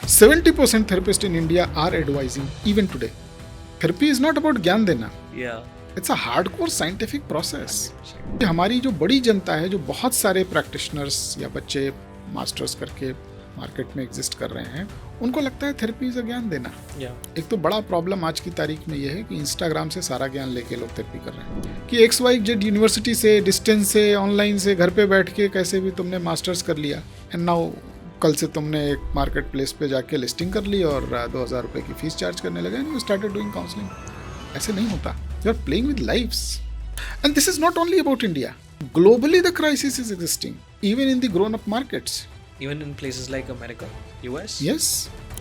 70% therapists in India are advising even today. Therapy is not about ज्ञान देना. It's a hardcore scientific process. 100%. हमारी जो बड़ी जनता है, जो बहुत सारे प्रैक्टिशनर्स या बच्चे मास्टर्स करके मार्केट में एग्जिस्ट कर रहे हैं, उनको लगता है थेरेपी इज ज्ञान देना. एक तो बड़ा प्रॉब्लम आज की तारीख में यह है कि इंस्टाग्राम से सारा ज्ञान लेके लोग थेरेपी कर रहे हैं कि XYZ यूनिवर्सिटी से, डिस्टेंस से, ऑनलाइन से, घर पे बैठ के कैसे भी तुमने मास्टर्स कर लिया एंड नाउ कल से तुमने एक मार्केट प्लेस पे जाके लिस्टिंग कर ली और 2000 रुपये की फीस चार्ज करने लगे and you started doing counselling. ऐसे नहीं होता. You are playing with lives and this is not only about India. Globally the crisis is existing even in the grown up markets. Even in places like America, US. Yes,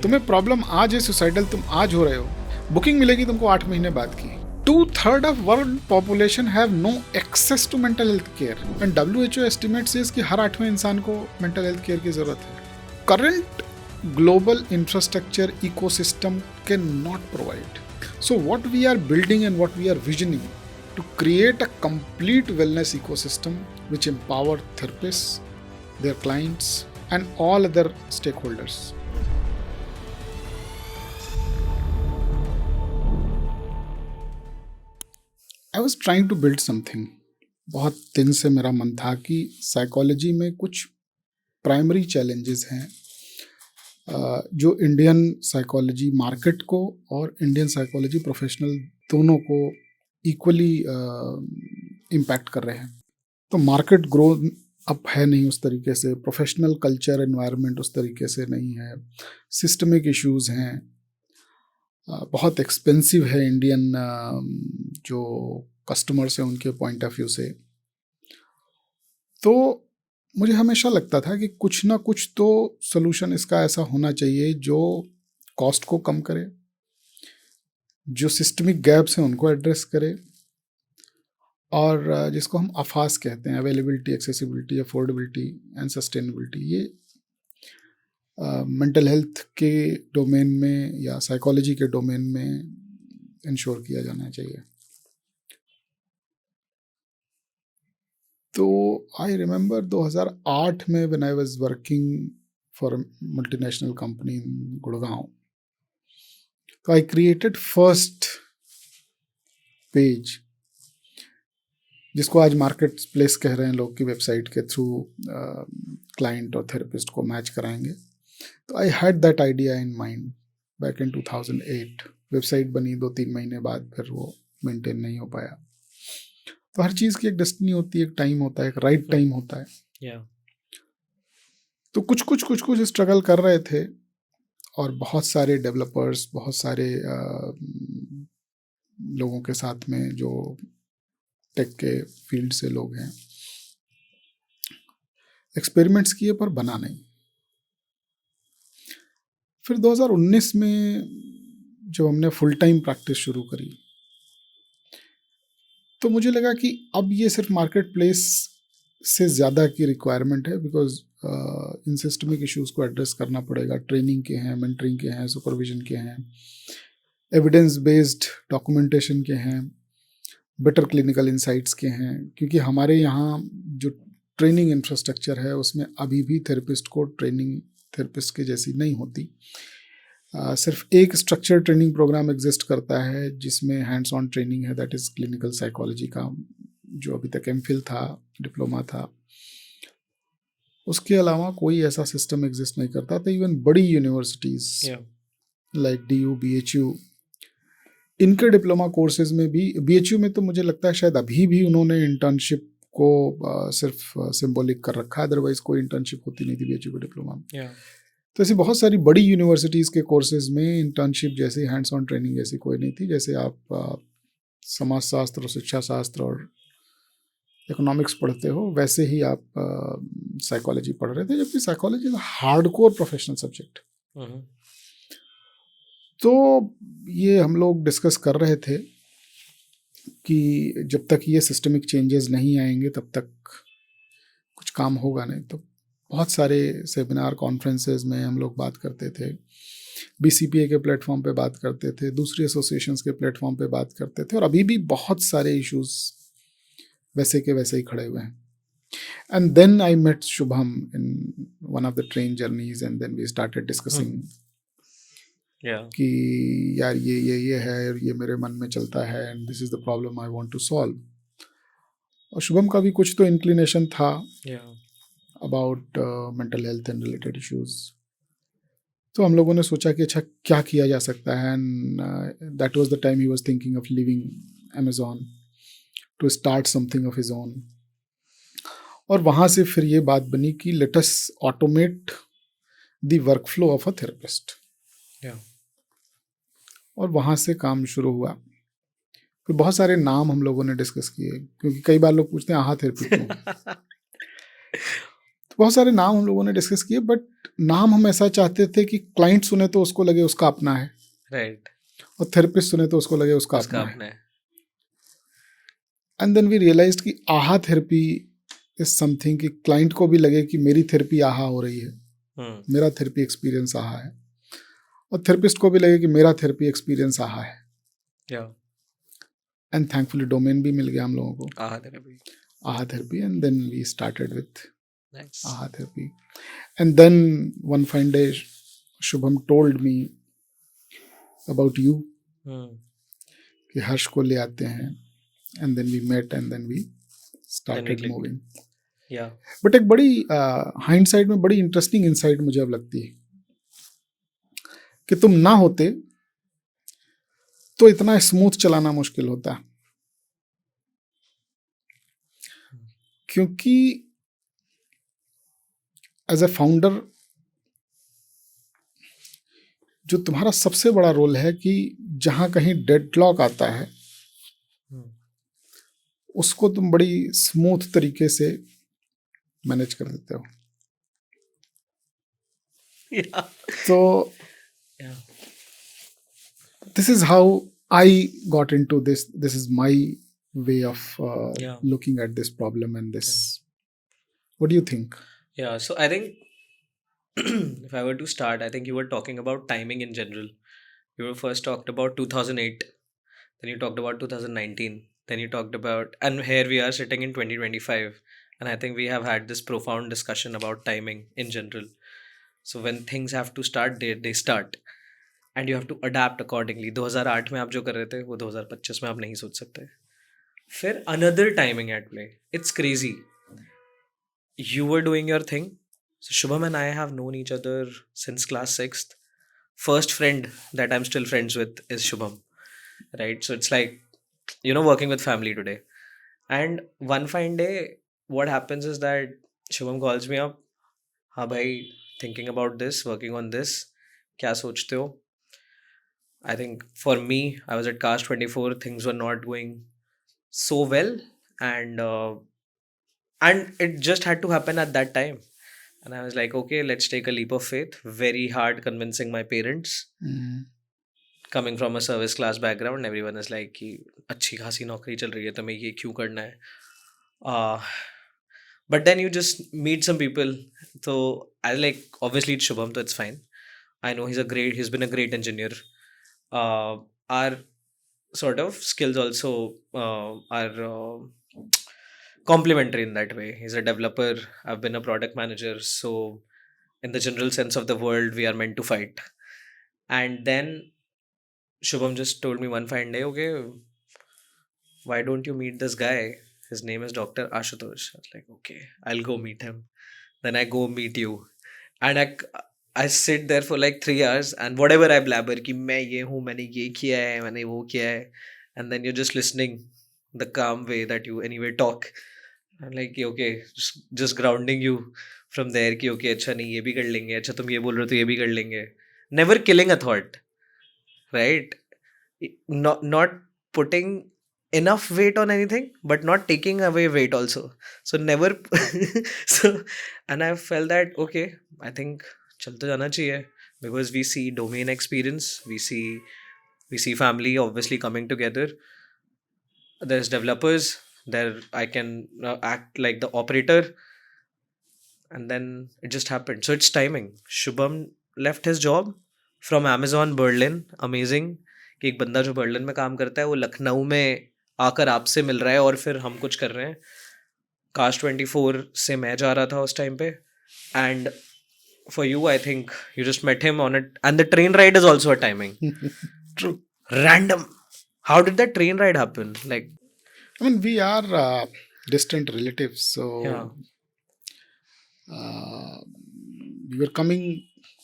तुम्हें problem आज है, suicidal तुम आज हो रहे हो, booking मिलेगी तुमको 8 महीने बाद की. 2/3 of world population have no access to mental health care and WHO estimates is कि हर 8वें इंसान को mental health care की जरूरत है. Current global infrastructure ecosystem cannot provide. So what we are building and what we are visioning to create a complete wellness ecosystem which empower therapists, their clients and all other stakeholders. I was trying to build something. बहुत दिन से मेरा मन था कि psychology में कुछ primary challenges हैं जो इंडियन साइकोलॉजी मार्केट को और इंडियन साइकोलॉजी प्रोफेशनल दोनों को इक्वली इम्पैक्ट कर रहे हैं. तो मार्केट ग्रो अब है नहीं उस तरीके से, प्रोफेशनल कल्चर एनवायरनमेंट उस तरीके से नहीं है, सिस्टमिक इश्यूज हैं, बहुत एक्सपेंसिव है इंडियन जो कस्टमर्स हैं उनके पॉइंट ऑफ व्यू से. तो मुझे हमेशा लगता था कि कुछ ना कुछ तो सोल्यूशन इसका ऐसा होना चाहिए जो कॉस्ट को कम करे, जो सिस्टमिक गैप्स हैं उनको एड्रेस करे, और जिसको हम अफास कहते हैं, availability, accessibility, affordability and sustainability, ये मेंटल हेल्थ के डोमेन में या साइकोलॉजी के डोमेन में इंश्योर किया जाना चाहिए. तो आई रिमेंबर 2008 में when I was working for a multinational company इन गुड़गांव, तो आई क्रिएटेड फर्स्ट पेज जिसको आज मार्केट प्लेस कह रहे हैं लोग की वेबसाइट के थ्रू क्लाइंट और थेरेपिस्ट को मैच कराएंगे. तो I had that idea in mind back in 2008. Website बनी 2-3 महीने बाद, फिर वो मेंटेन नहीं हो पाया. तो हर चीज़ की एक डेस्टिनी होती है, एक टाइम होता है, एक राइट टाइम होता है. तो कुछ स्ट्रगल कर रहे थे और बहुत सारे डेवलपर्स, बहुत सारे लोगों के साथ में जो टेक के फील्ड से लोग हैं, एक्सपेरिमेंट्स किए पर बना नहीं. फिर 2019 में जब हमने फुल टाइम प्रैक्टिस शुरू करी तो मुझे लगा कि अब ये सिर्फ मार्केट प्लेस से ज़्यादा की रिक्वायरमेंट है, बिकॉज इन सिस्टमिक इश्यूज़ को एड्रेस करना पड़ेगा. ट्रेनिंग के हैं, मेंटरिंग के हैं, सुपरविजन के हैं, एविडेंस बेस्ड डॉक्यूमेंटेशन के हैं, बेटर क्लिनिकल इंसाइट्स के हैं. क्योंकि हमारे यहाँ जो ट्रेनिंग इंफ्रास्ट्रक्चर है उसमें अभी भी थेरेपिस्ट को ट्रेनिंग थेरेपिस्ट के जैसी नहीं होती. सिर्फ एक स्ट्रक्चर ट्रेनिंग प्रोग्राम एग्जिस्ट करता है जिसमें हैंड्स ऑन ट्रेनिंग है, दैट इज़ क्लिनिकल साइकोलॉजी का, जो अभी तक एमफिल था, डिप्लोमा था. उसके अलावा कोई ऐसा सिस्टम एग्जिस्ट नहीं करता. तो इवन बड़ी यूनिवर्सिटीज़ लाइक DU, BHU, इनके डिप्लोमा कोर्सेज में भी, BHU में तो मुझे लगता है शायद अभी भी उन्होंने इंटर्नशिप को सिर्फ सिंबॉलिक कर रखा है, अदरवाइज कोई इंटर्नशिप होती नहीं थी BHU के डिप्लोमा में. तो ऐसी बहुत सारी बड़ी यूनिवर्सिटीज़ के कोर्सेज में इंटर्नशिप जैसी, हैंड्स ऑन ट्रेनिंग जैसी कोई नहीं थी. जैसे आप समाजशास्त्र और शिक्षा शास्त्र और इकोनॉमिक्स पढ़ते हो वैसे ही आप साइकोलॉजी पढ़ रहे थे, जबकि psychology is hardcore professional subject. तो ये हम लोग डिस्कस कर रहे थे कि जब तक ये सिस्टमिक चेंजेस नहीं आएंगे तब तक कुछ काम होगा नहीं. तो बहुत सारे सेमिनार कॉन्फ्रेंसेस में हम लोग बात करते थे, BCPA के प्लेटफॉर्म पे बात करते थे, दूसरी एसोसिएशंस के प्लेटफॉर्म पे बात करते थे, और अभी भी बहुत सारे इश्यूज वैसे के वैसे ही खड़े हुए हैं. And then I met Shubham in one of the train journeys, and then we started discussing Yeah. कि यार ये है और ये मेरे मन में चलता है and this is the problem I want to solve. और शुभम का भी कुछ तो इंक्लिनेशन था Yeah. About mental health and related issues. तो हम लोगों ने सोचा कि अच्छा क्या किया जा सकता है, and that was the time he was thinking of leaving Amazon to start something of his own. और वहाँ से फिर ये बात बनी कि let us automate the workflow of a therapist. Yeah. और वहाँ से काम शुरू हुआ. फिर बहुत सारे नाम हम लोगों ने डिस्कस किए, क्योंकि कई बार लोग पूछते हैं आहा थेरेपी क्यों. तो बहुत सारे नाम हम लोगों ने डिस्कस किए, बट नाम हम ऐसा चाहते थे कि क्लाइंट सुने तो उसको लगे उसका अपना है, Right. और थेरेपिस्ट सुने तो उसको लगे उसका उसका अपना है. अपना है. एंड देन वी रियलाइज्ड कि आहा थेरेपी इज समथिंग कि क्लाइंट को भी लगे कि मेरी थेरेपी आहा हो रही है, मेरा थेरेपी एक्सपीरियंस आहा है, और थेरेपिस्ट को भी लगे कि मेरा थेरेपी एक्सपीरियंस आहा है. Yeah. एंड थैंकफुली डोमेन भी मिल गया हम लोगों को, Aaha therapy. Aaha therapy. And then we started with Nice. Aaha therapy. And then one fine day Shubham told me about you, कि हर्ष को ले आते हैं. And then we met and then we started clicked. Moving. Yeah. But एक बड़ी हाइंडसाइट में बड़ी interesting insight मुझे अब लगती है कि तुम ना होते तो इतना स्मूथ चलाना मुश्किल होता, क्योंकि एज ए फाउंडर जो तुम्हारा सबसे बड़ा रोल है कि जहां कहीं डेडलॉक आता है उसको तुम बड़ी स्मूथ तरीके से मैनेज कर देते हो. Yeah. तो Yeah. this is how I got into this. This is my way of Yeah. looking at this problem and this. What do you think? Yeah, so I think if I were to start, I think you were talking about timing in general. You were first talked about 2008, then you talked about 2019, then you talked about, and here we are sitting in 2025, and I think we have had this profound discussion about timing in general. So when things have to start, they start, and you have to adapt accordingly. 2008 में आप जो कर रहे थे वो 2025 में आप नहीं सोच सकते. फिर another timing at play. It's crazy. You were doing your thing. So Shubham and I have known each other since class 6th. First friend that I'm still friends with is Shubham. Right? So it's like, working with family today. And one fine day, what happens is that Shubham calls me up. हाँ भाई, thinking about this, working on this. क्या सोचते हो? I think for me, I was at Cast 24. Things were not going so well. And it just had to happen at that time. And I was like, okay, let's take a leap of faith. Very hard convincing my parents. Coming from a service class background, everyone is like कि अच्छी खासी नौकरी चल रही है तो मैं ये क्यों करना है. But then you just meet some people. So I obviously it's Shubham, so it's fine. I know he's been a great engineer. Our sort of skills also are complementary in that way. He's a developer, I've been a product manager, so in the general sense of the word, we are meant to fight. And then Shubham just told me one fine day, okay, why don't you meet this guy? His name is Dr. Ashutosh. I was like, okay, I'll go meet him. Then I go meet you. And I sit there for 3 hours and whatever I blabber कि मैं ये हूँ, मैंने ये किया है, मैंने वो किया है, and then you're just listening the calm way that you anyway talk. I'm like, okay, just grounding you from there कि okay, अच्छा नहीं ये भी कर लेंगे, अच्छा तुम ये बोल रहे हो तो ये भी कर लेंगे. Never killing a thought, right? Not putting enough weight on anything, but not taking away weight also. So never. So, and I felt that okay, I think चलते जाना चाहिए, because we see domain experience, we see family obviously coming together. There's developers there. I can act like the operator, and then it just happened. So it's timing. Shubham left his job from Amazon Berlin. Amazing कि एक बंदा जो Berlin में काम करता है वो लखनऊ में आकर आपसे मिल रहा है और फिर हम कुछ कर रहे हैं. कास्ट 24 से मैं जा रहा था उस टाइम पे, and for you, I think you just met him on it, and the train ride is also a timing. True. Random. How did that train ride happen? Like, I mean, we are distant relatives, so yeah, we were coming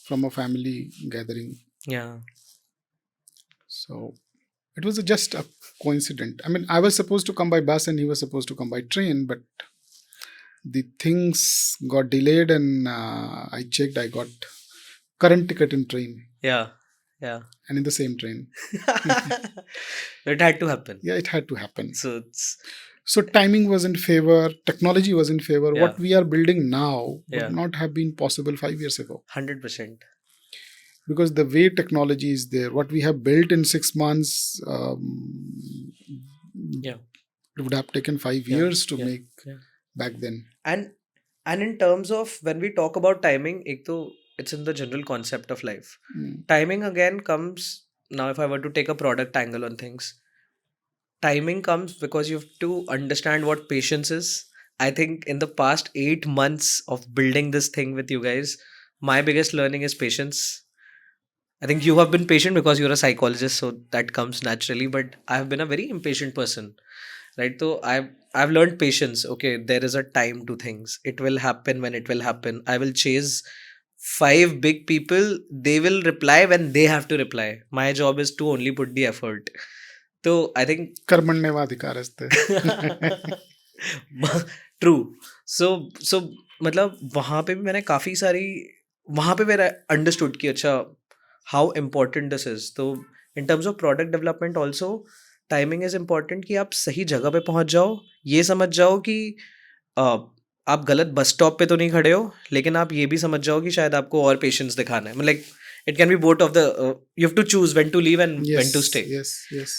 from a family gathering, yeah, so it was just a coincidence. I mean, I was supposed to come by bus and he was supposed to come by train, but the things got delayed, and I checked, I got current ticket in train yeah, yeah. and in the same train. It had to happen. Yeah, it had to happen. So it's So timing was in favor, technology was in favor. Yeah. What we are building now Yeah. would not have been possible 5 years ago, 100%. because the way technology is there, what we have built in 6 months, Yeah. it would have taken 5 Yeah. years to Yeah. make Yeah. back then. And in terms of when we talk about timing, ek to it's in the general concept of life. Timing again comes now. If I were to take a product angle on things, timing comes because you have to understand what patience is. I think in the past 8 months of building this thing with you guys, my biggest learning is patience. I think you have been patient because you're a psychologist, so that comes naturally. But I've been a very impatient person, right? So I've learned patience. Okay, there is a time to things. It will happen when it will happen. I will chase 5 big people. They will reply when they have to reply. My job is to only put the effort. So I think कर्मण्येवाधिकारस्ते. True. So मतलब वहाँ पे भी मैंने काफ़ी सारी वहाँ पे मेरा अंडरस्टूड कि अच्छा हाउ इम्पोर्टेंट दिस इज. तो in terms of product development also timing is important कि आप सही जगह पे पहुँच जाओ. ये समझ जाओ कि आप गलत बस स्टॉप पे तो नहीं खड़े हो, लेकिन आप ये भी समझ जाओ कि शायद आपको और पेशेंस दिखाना है. मतलब it can be both of the you have to choose when to leave and when to stay. Yes.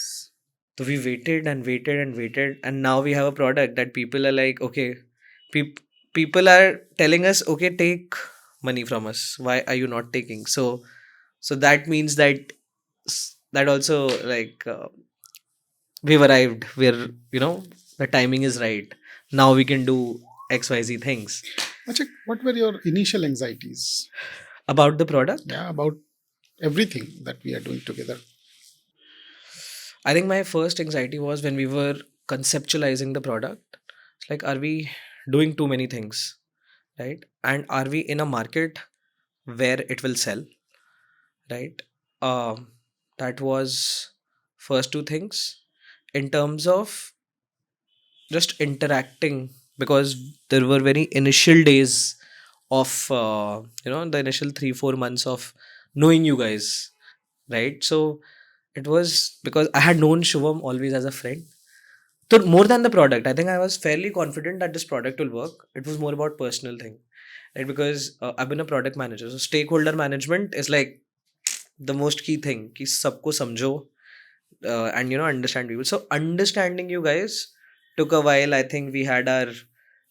So we waited and waited and waited, and now we have a product that people are like, okay, people are telling us, okay, take money from us. Why are you not taking? So that means that also like we've arrived where the timing is right. Now we can do XYZ things. Achha, what were your initial anxieties About the product? Yeah, about everything that we are doing together. I think my first anxiety was when we were conceptualizing the product. It's like, are we doing too many things, right? And are we in a market where it will sell, right? That was first two things. In terms of just interacting, because there were very initial days of the initial 3-4 months of knowing you guys, right? So it was because I had known Shubham always as a friend. So more than the product, I think I was fairly confident that this product will work. It was more about personal thing, right? Because I've been a product manager, so stakeholder management is like the most key thing. कि सबको समझो and understand people. So understanding you guys took a while. I think we had our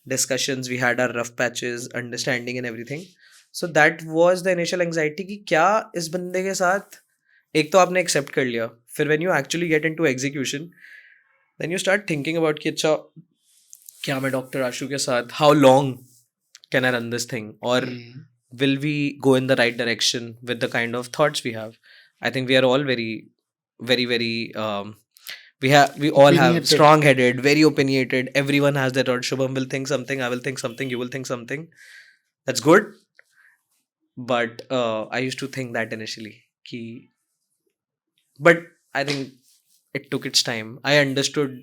discussions, we had our rough patches, understanding and everything. So that was the initial anxiety कि क्या इस बंदे के साथ एक तो आपने एक्सेप्ट कर लिया, फिर when you actually get into execution then you start thinking about कि अच्छा क्या मैं डॉक्टर आशु के साथ how long can I run this thing, और will we go in the right direction with the kind of thoughts we have. I think we are all very we all have strong headed, very opinionated. Everyone has their thought. Shubham will think something, I will think something, you will think something. That's good. But I used to think that initially ki. But I think it took its time. I understood,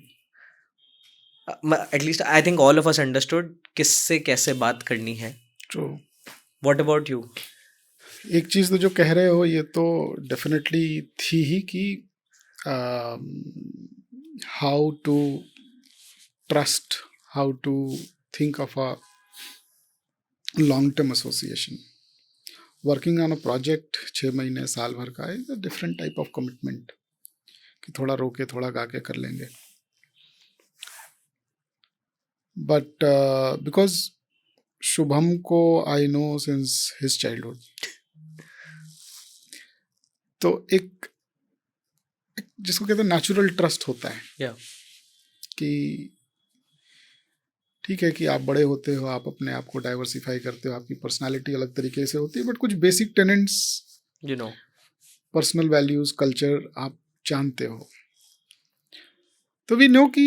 at least I think all of us understood किससे कैसे बात करनी है. True. What about you? एक चीज़ तो जो कह रहे हो ये तो डेफिनेटली थी ही कि how to trust, how to think of a long term association. Working on a project 6 महीने साल भर का is a different type of commitment कि थोड़ा रोके थोड़ा गा के कर लेंगे. बट बिकॉज शुभम को I know since his childhood, तो एक जिसको कहते हैं नेचुरल ट्रस्ट होता है Yeah. कि ठीक है कि आप बड़े होते हो, आप अपने आप को डाइवर्सिफाई करते हो, आपकी पर्सनालिटी अलग तरीके से होती है, बट कुछ basic tenants, personal values, culture आप जानते हो। तो वी नो कि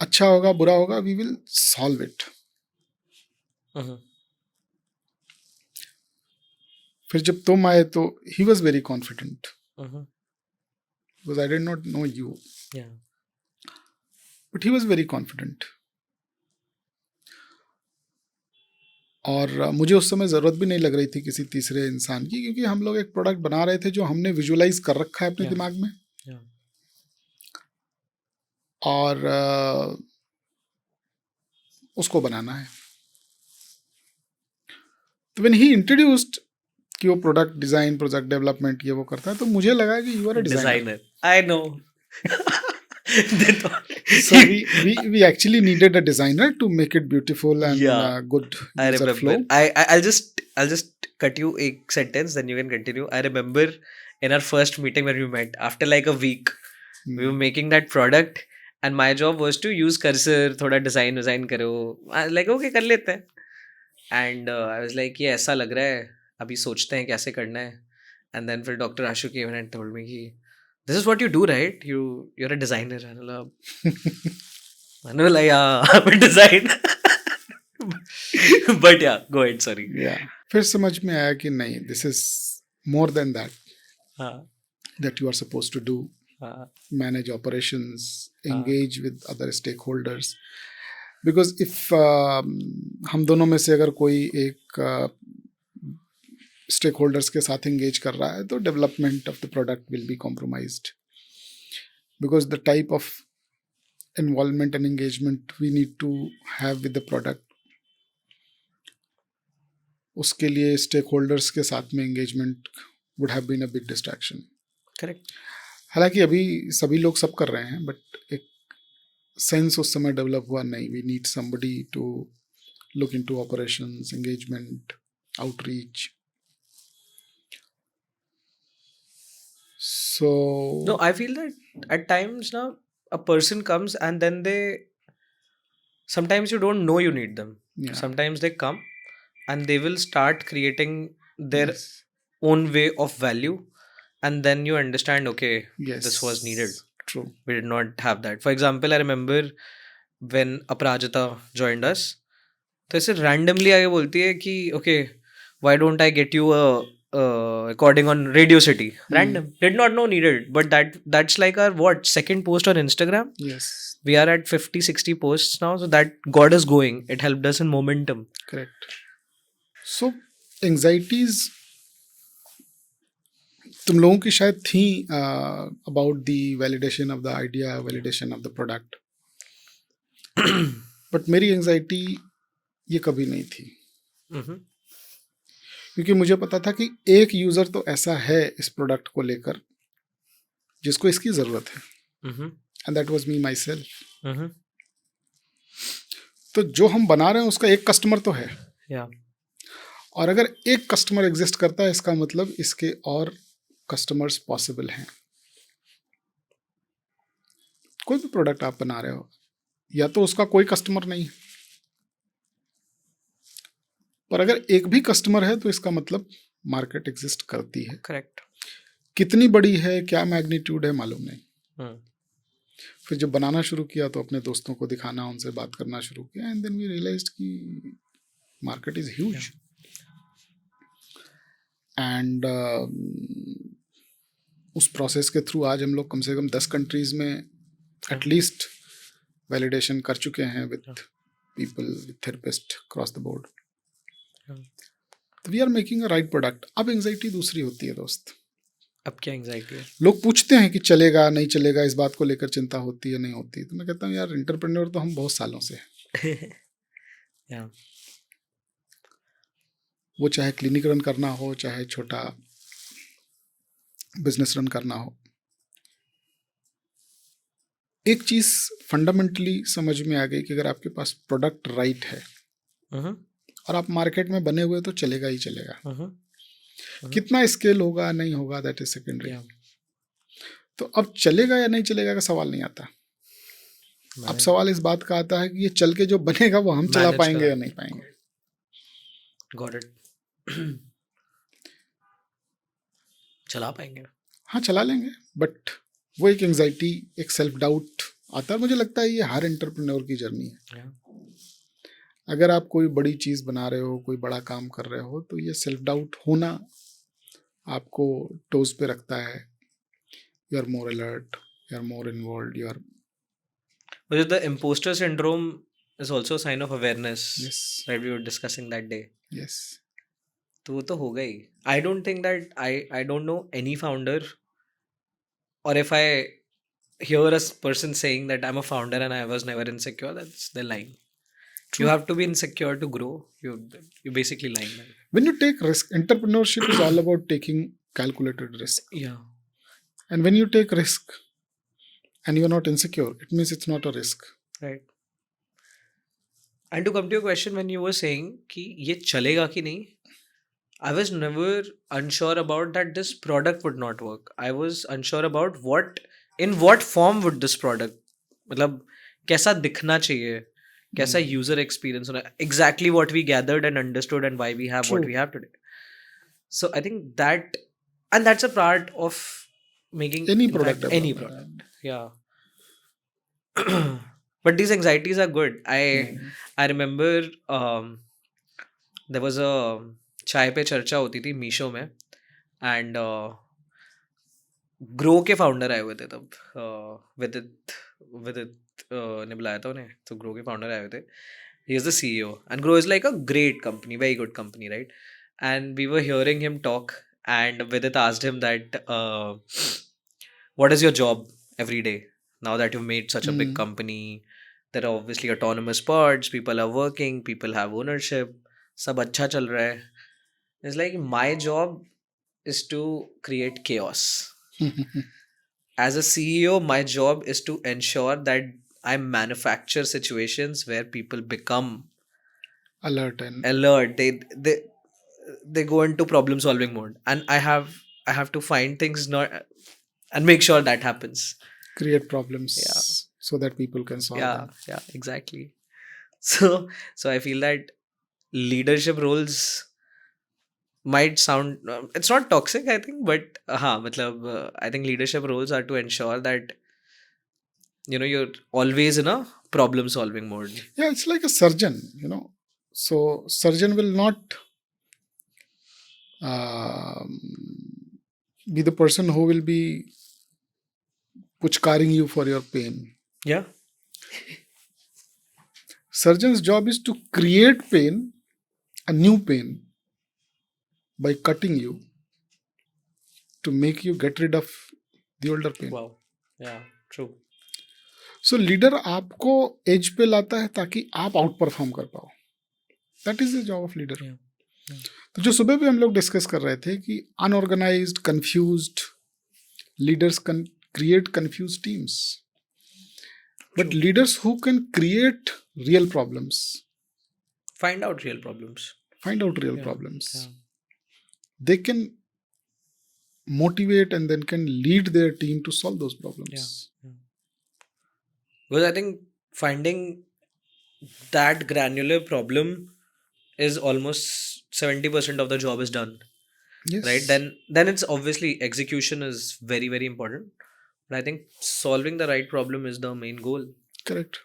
अच्छा होगा बुरा होगा, वी विल सॉल्व इट। फिर जब तुम आए तो he was very confident, because I did not know you, but he was very confident. और मुझे उस समय ज़रूरत भी नहीं लग रही थी किसी तीसरे इंसान की, क्योंकि हम लोग एक प्रोडक्ट बना रहे थे जो हमने विजुअलाइज कर रखा है अपने दिमाग में। और उसको बनाना है। तो व्हेन ही इंट्रोड्यूस्ड कि वो प्रोडक्ट डिजाइन, प्रोजेक्ट डेवलपमेंट ये वो करता है, तो मुझे लगा कि you are a designer. I know. So we actually needed a designer to make it beautiful and good user flow. I'll just cut you a sentence, then you can continue. I remember in our first meeting when we met, after like a week, we were making that product, and my job was to use cursor, थोड़ा design करो. I was like okay कर लेते हैं. And I was like ये ऐसा लग रहा है, अभी सोचते हैं कैसे करना है. And then फिर Dr. Ashu came and told me कि this is what you do, right? You're a designer. I know, like, yeah, I'm a designer. But yeah, go ahead, sorry. Yeah. फिर समझ में आया कि नहीं, this is more than that. That you are supposed to do. Manage operations, engage with other stakeholders. Because if हम दोनों में से अगर कोई एक स्टेक होल्डर्स के साथ एंगेज कर रहा है, तो development of the product will be compromised, because the type of involvement and engagement we need to have with the product, उसके लिए स्टेक होल्डर्स के साथ में engagement would have been a big distraction. Correct. हालांकि अभी सभी लोग सब कर रहे हैं, बट एक सेंस उस समय डेवलप हुआ, नहीं, we need somebody to look into operations, engagement, outreach. So no, I feel that at times now a person comes and then sometimes you don't know you need them. Sometimes they come and they will start creating their own way of value, and then you understand, okay, this was needed. True. We did not have that. For example, I remember when Aparajita joined us, तो ऐसे randomly आगे बोलती है कि okay, why don't I get you a recording on Radio City? Random. Did not know needed, but that's like our second post on Instagram. Yes. We are at 50-60 posts now, so that got us going. It helped us in momentum. Correct. So anxieties तुम लोगों की शायद थी about the validation of the idea, validation of the product. But मेरी anxiety ये कभी नहीं थी, क्योंकि मुझे पता था कि एक यूजर तो ऐसा है इस प्रोडक्ट को लेकर जिसको इसकी जरूरत है, and that was me my self. तो जो हम बना रहे हैं उसका एक कस्टमर तो है, और अगर एक कस्टमर एग्जिस्ट करता है, इसका मतलब इसके और कस्टमर्स पॉसिबल हैं। कोई भी प्रोडक्ट आप बना रहे हो, या तो उसका कोई कस्टमर नहीं है, पर अगर एक भी कस्टमर है तो इसका मतलब मार्केट एग्जिस्ट करती है। करेक्ट। कितनी बड़ी है, क्या मैग्नीट्यूड है, मालूम नहीं। फिर जब बनाना शुरू किया तो अपने दोस्तों को दिखाना, उनसे बात करना शुरू किया, एंड देन वी रियलाइज्ड कि मार्केट इज ह्यूज। एंड उस प्रोसेस के थ्रू आज हम लोग कम से कम 10 कंट्रीज में एटलीस्ट वैलिडेशन कर चुके हैं with people, with therapist across the board. तो we are making a right product. अब एंजाइटी दूसरी होती है दोस्त। अब क्या एंजाइटी है? लोग पूछते हैं कि चलेगा नहीं चलेगा, इस बात को लेकर चिंता होती है नहीं होती? तो मैं कहता हूँ यार, एंटरप्रेन्योर तो हम बहुत सालों से हैं। वो चाहे क्लिनिक रन करना हो, चाहे छोटा बिजनेस रन करना हो, एक चीज फंडामेंटली समझ में आ गई कि अगर आपके पास प्रोडक्ट राइट है और आप मार्केट में बने हुए, तो चलेगा ही चलेगा। कितना स्केल होगा नहीं होगा, दैट इज सेकेंडरी। तो अब चलेगा या नहीं चलेगा का सवाल नहीं आता। अब सवाल इस बात का आता है कि ये चल के जो बनेगा वो हम चला पाएंगे या नहीं पाएंगे. Got it. चला पाएंगे. हाँ चला लेंगे, बट वो एक एंजाइटी, एक सेल्फ डाउट आता है. मुझे लगता है ये हर एंटरप्रेन्योर की जर्नी है. अगर आप कोई बड़ी चीज़ बना रहे हो, कोई बड़ा काम कर रहे हो, तो ये सेल्फ डाउट होना आपको टोज पे रखता है. You are more alert, you are more involve, you are. But the imposter syndrome is also a sign of awareness. Yes. That we were discussing that day. Yes. तो वो तो होगा ही. I don't think that I don't know any founder, or if I hear a person saying that I'm a founder and I was never insecure, that's the lying. True. You have to be insecure to grow. You're basically lying. Man. When you take risk, entrepreneurship is all about taking calculated risk. Yeah. And when you take risk and you're not insecure, it means it's not a risk. Right. And to come to your question, when you were saying कि ये चलेगा कि नहीं, I was never unsure about that this product would not work. I was unsure about in what form would this product, मतलब कैसा दिखना चाहिए, कैसा user experience होना, exactly what we gathered and understood and why we have what we have today. So I think that, and that's a part of making any product. Any product. Yeah. But these anxieties are good. I remember there was a चाय पे चर्चा होती थी मीशो में, and grow के founder आए हुए थे तब. विदित ने बुलाया था उन्हें. तो ग्रो के फाउंडर आए हुए थे. He is the CEO and Groww is like a great company, very good company, right? And we were hearing him talk and Vidit asked him that what is your job every day now that you've made such a big company? There are obviously autonomous pods, people are working, people have ownership, सब अच्छा चल रहा है. It's like my job is to create chaos. As a CEO, my job is to ensure that I manufacture situations where people become alert. They go into problem solving mode, and I have to find things not and make sure that happens. Create problems, so that people can solve them. Yeah, exactly. So I feel that leadership roles might sound it's not toxic, I think, but I think leadership roles are to ensure that you're always in a problem solving mode. Yeah, it's like a surgeon, so surgeon will not be the person who will be puchkaring you for your pain. Yeah. Surgeon's job is to create pain, a new pain, by cutting you to make you get rid of the older pain. Wow. Yeah, true. So leader आपको as पे लाता है ताकि आप out perform कर पाओ. That is the job of leader. तो जो सुबह भी हम लोग डिस्कस कर रहे थे कि unorganised, confused leaders create confused teams. But leaders who can create real problems. Find out real problems. Yeah. They can motivate and then can lead their team to solve those problems. Yeah. Because I think finding that granular problem is almost 70% of the job is done. Yes. Right? Then it's obviously execution is very, very important. But I think solving the right problem is the main goal. Correct.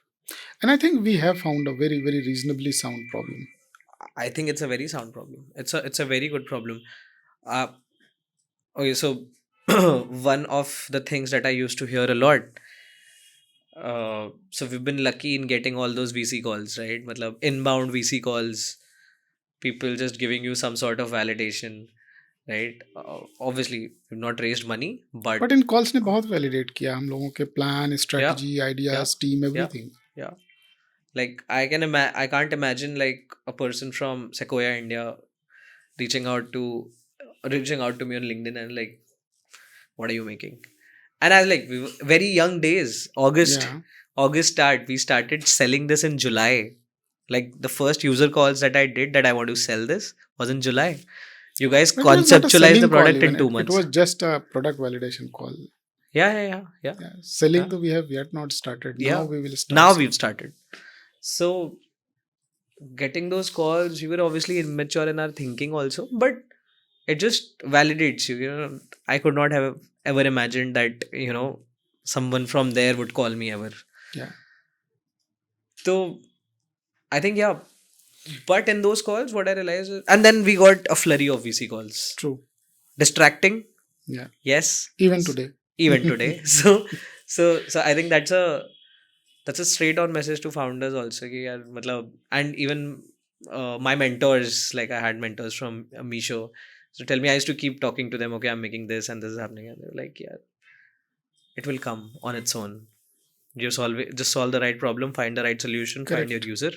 And I think we have found a very, very reasonably sound problem. I think it's a very sound problem. It's a very good problem. Okay, so one of the things that I used to hear a lot. So we've been lucky in getting all those VC calls, right? Matlab inbound VC calls, people just giving you some sort of validation. Right? Obviously, we've not raised money, but in calls ने बहुत validate किया हम लोगों के plan, strategy, ideas, team, everything. Yeah. Like I can't imagine like a person from Sequoia, India, reaching out to me on LinkedIn and like, what are you making? And I was like, we were very young days, August start. We started selling this in July. Like the first user calls that I did that I want to sell this was in July. You guys conceptualized the product in 2 months. It was just a product validation call. Yeah. Selling, Yeah. though we have yet not started. Now Yeah. we will start. Now soon. we've started. So getting those calls, we were obviously immature in our thinking also, but it just validates you. You know, I could not have ever imagined that, you know, someone from there would call me ever. Yeah. So I think, yeah. But in those calls, what I realized is, and then we got a flurry of VC calls. True. Distracting. Yeah. Yes. Even today. Even today. So I think that's a straight on message to founders also. Ki yaar, matlab, and even my mentors, like I had mentors from Misho. So tell me, I used to keep talking to them. Okay, I'm making this and this is happening, and they were like, yeah, it will come on its own. You just solve the right problem, find the right solution, find your Correct. user,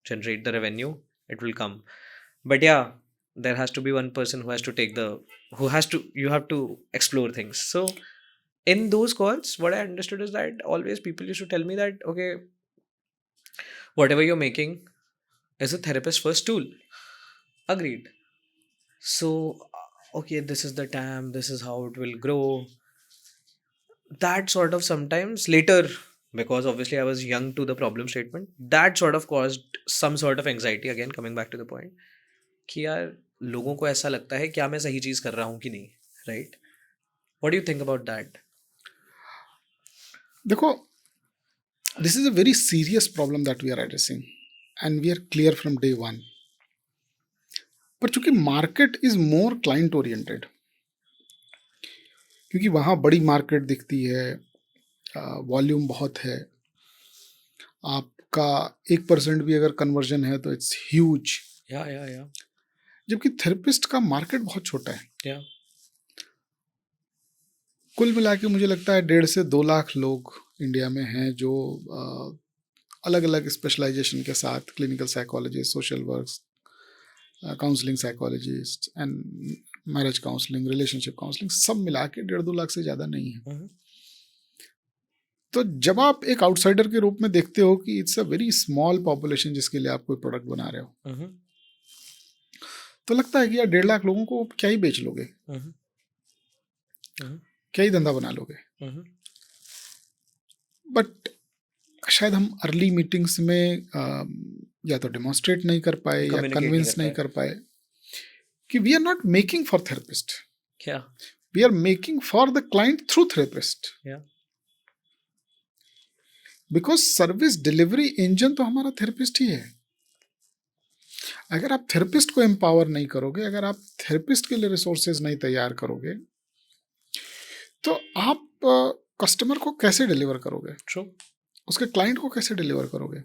generate the revenue, it will come. But yeah, there has to be one person who has to you have to explore things. So in those calls, what I understood is that always people used to tell me that, okay, whatever you're making is a therapist first tool. Agreed. So okay, this is the TAM, this is how it will grow. That sort of sometimes later, because obviously I was young to the problem statement, that sort of caused some sort of anxiety. Again, coming back to the point कि यार लोगों को ऐसा लगता है क्या मैं सही चीज कर रहा हूँ कि नहीं, right? What do you think about that? देखो, this is a very serious problem that we are addressing and we are clear from day one. पर चूंकि market is more client oriented, क्योंकि वहाँ बड़ी मार्केट दिखती है, वॉल्यूम बहुत है, आपका 1% भी अगर कन्वर्जन है तो इट्स ह्यूज. या जबकि थेरेपिस्ट का मार्केट बहुत छोटा है. या कुल मिला के मुझे लगता है 1.5 से 2 लाख लोग इंडिया में हैं जो अलग अलग स्पेशलाइजेशन के साथ clinical psychologist, social work, counselling psychologist and marriage counselling, relationship counselling, सब मिला के 1.5-2 लाख से ज़्यादा नहीं है. तो जब आप एक आउटसाइडर के रूप में देखते हो कि it's a very small population जिसके लिए आप कोई प्रोडक्ट बना रहे हो, तो लगता है कि यार 1.5 लाख लोगों को क्या ही बेच लोगे, क्या ही धंधा बना लोगे. बट शायद हम अर्ली मीटिंग्स में या तो डेमोन्स्ट्रेट नहीं कर पाए या कन्विंस नहीं कर पाए कि we are not making for therapist, we are making for the client through therapist. Because service delivery engine तो हमारा थेरेपिस्ट ही है. अगर आप थेरेपिस्ट को एम्पावर नहीं करोगे, अगर आप थेरेपिस्ट के लिए रिसोर्सेज नहीं तैयार करोगे, तो आप कस्टमर को कैसे डिलीवर करोगे? True. उसके क्लाइंट को कैसे डिलीवर करोगे?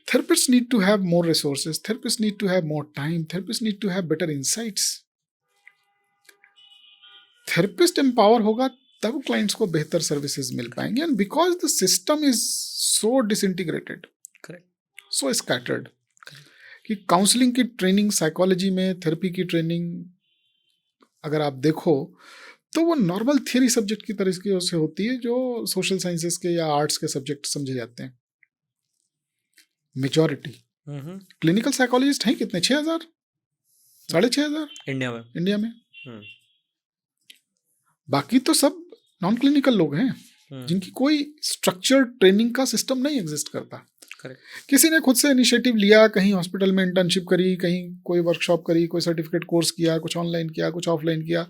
Therapists need to have more resources, therapists need to have more time, therapists need to have better insights. Therapist empower होगा तब क्लाइंट्स को बेहतर सर्विसेज मिल पाएंगे. And because the system is so disintegrated, so scattered, कि counselling की training, psychology में therapy की training अगर आप देखो तो वो नॉर्मल थियरी सब्जेक्ट की तरीके से होती है जो सोशल साइंसेस के या आर्ट्स के सब्जेक्ट समझे जाते हैं. मेजॉरिटी क्लिनिकल साइकोलॉजिस्ट हैं कितने? 6,000, 6,500 इंडिया में. बाकी तो सब नॉन क्लिनिकल लोग हैं जिनकी कोई स्ट्रक्चर ट्रेनिंग का सिस्टम नहीं एग्जिस्ट करता. किसी ने खुद से इनिशिएटिव लिया, कहीं हॉस्पिटल में इंटर्नशिप करी, कहीं कोई वर्कशॉप करी, कोई सर्टिफिकेट कोर्स किया, कुछ ऑनलाइन किया, कुछ ऑफलाइन किया,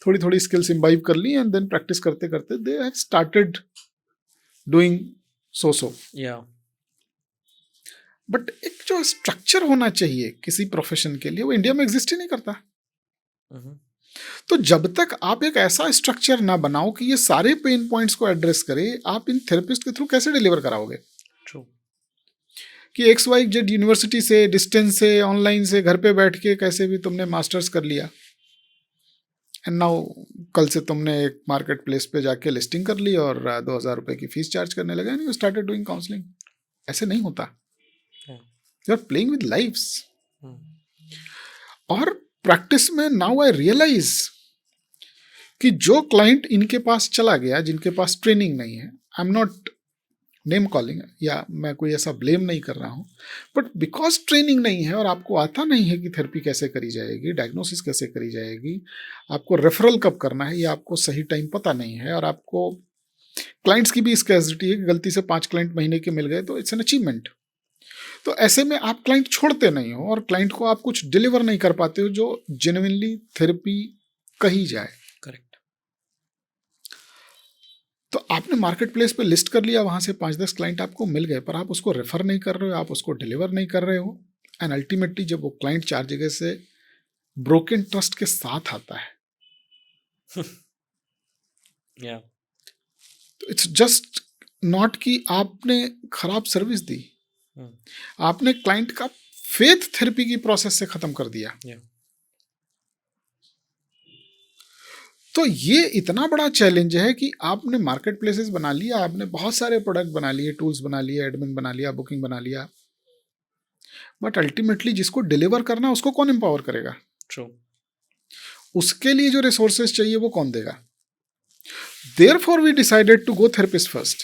थोड़ी थोड़ी स्किल्स इम्बाइब कर ली एंड देन प्रैक्टिस करते करते they have started doing so. But एक जो स्ट्रक्चर होना चाहिए किसी प्रोफेशन के लिए, वो इंडिया में एग्जिस्ट ही नहीं करता. तो जब तक आप एक ऐसा स्ट्रक्चर ना बनाओ कि ये सारे पेन पॉइंट्स को एड्रेस करे, आप इन थेरेपिस्ट के थ्रू कैसे डिलीवर कराओगे? कि XYZ यूनिवर्सिटी से, डिस्टेंस से, ऑनलाइन से, घर पे बैठ के कैसे भी तुमने मास्टर्स कर लिया एंड नाउ कल से तुमने एक मार्केट प्लेस पे जाके लिस्टिंग कर ली और 2,000 रुपये की फीस चार्ज करने लगा and you started doing counselling. ऐसे नहीं होता. You are playing with lives. और प्रैक्टिस में नाउ आई रियलाइज कि जो क्लाइंट इनके पास चला गया, जिनके पास ट्रेनिंग नहीं है, I am not name calling, या मैं कोई ऐसा ब्लेम नहीं कर रहा हूँ, बट बिकॉज ट्रेनिंग नहीं है और आपको आता नहीं है कि थेरेपी कैसे करी जाएगी, डायग्नोसिस कैसे करी जाएगी, आपको रेफरल कब करना है, ये आपको सही टाइम पता नहीं है, और आपको क्लाइंट्स की भी स्कैर्सिटी है कि गलती से 5 क्लाइंट महीने के मिल गए तो इट्स एन अचीवमेंट। तो ऐसे में आप क्लाइंट छोड़ते नहीं हो और क्लाइंट को आप कुछ डिलीवर नहीं कर पाते हो जो जेन्युइनली थेरेपी कही जाए। करेक्ट। तो आपने मार्केट प्लेस पे लिस्ट कर लिया, वहां से 5-10 क्लाइंट आपको मिल गए, पर आप उसको रेफर नहीं कर रहे हो, आप उसको डिलीवर नहीं कर रहे हो, एंड अल्टीमेटली जब वो क्लाइंट 4 जगह से ब्रोकन ट्रस्ट के साथ आता है या तो इट्स जस्ट नॉट कि आपने खराब सर्विस दी, आपने क्लाइंट का फेथ थेरेपी की प्रोसेस से खत्म कर दिया। तो ये इतना बड़ा चैलेंज है कि आपने मार्केट प्लेसेस बना लिया, आपने बहुत सारे प्रोडक्ट बना लिए, टूल्स बना लिए, एडमिन बना लिया, बुकिंग बना लिया, बट अल्टीमेटली जिसको डिलीवर करना उसको कौन एम्पावर करेगा? ट्रू। उसके लिए जो रिसोर्सेज चाहिए वो कौन देगा? Therefore we decided to go therapist first,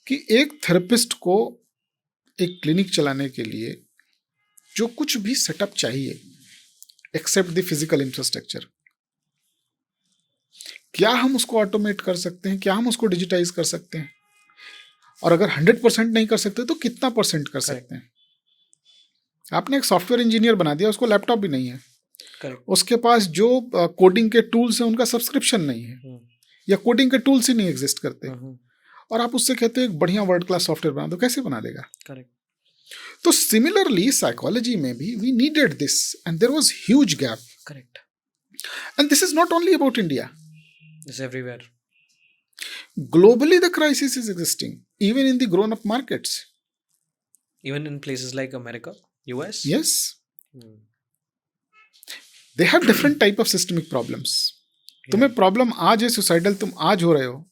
कि एक थेरेपिस्ट को एक क्लिनिक चलाने के लिए जो कुछ भी सेटअप चाहिए एक्सेप्ट द फिजिकल इंफ्रास्ट्रक्चर, क्या हम उसको ऑटोमेट कर सकते हैं, क्या हम उसको डिजिटाइज कर सकते हैं, और अगर 100% नहीं कर सकते तो कितना परसेंट कर सकते हैं? आपने एक सॉफ्टवेयर इंजीनियर बना दिया, उसको लैपटॉप भी नहीं है, उसके पास जो कोडिंग के टूल्स हैं उनका सब्सक्रिप्शन नहीं है, या कोडिंग के टूल्स ही नहीं एग्जिस्ट करते, और आप उससे कहते हो एक बढ़िया वर्ल्ड क्लास सॉफ्टवेयर बना दो, कैसे बना देगा? करेक्ट। तो सिमिलरली साइकोलॉजी में भी we needed this and there was huge gap. Correct. And this is not only about India, it's everywhere. Globally the crisis is existing, even in the grown up markets. Even in places like America, US? Yes. They have different type of systemic problems. तुम्हें problem आज है suicidal, तुम आज हो रहे हो,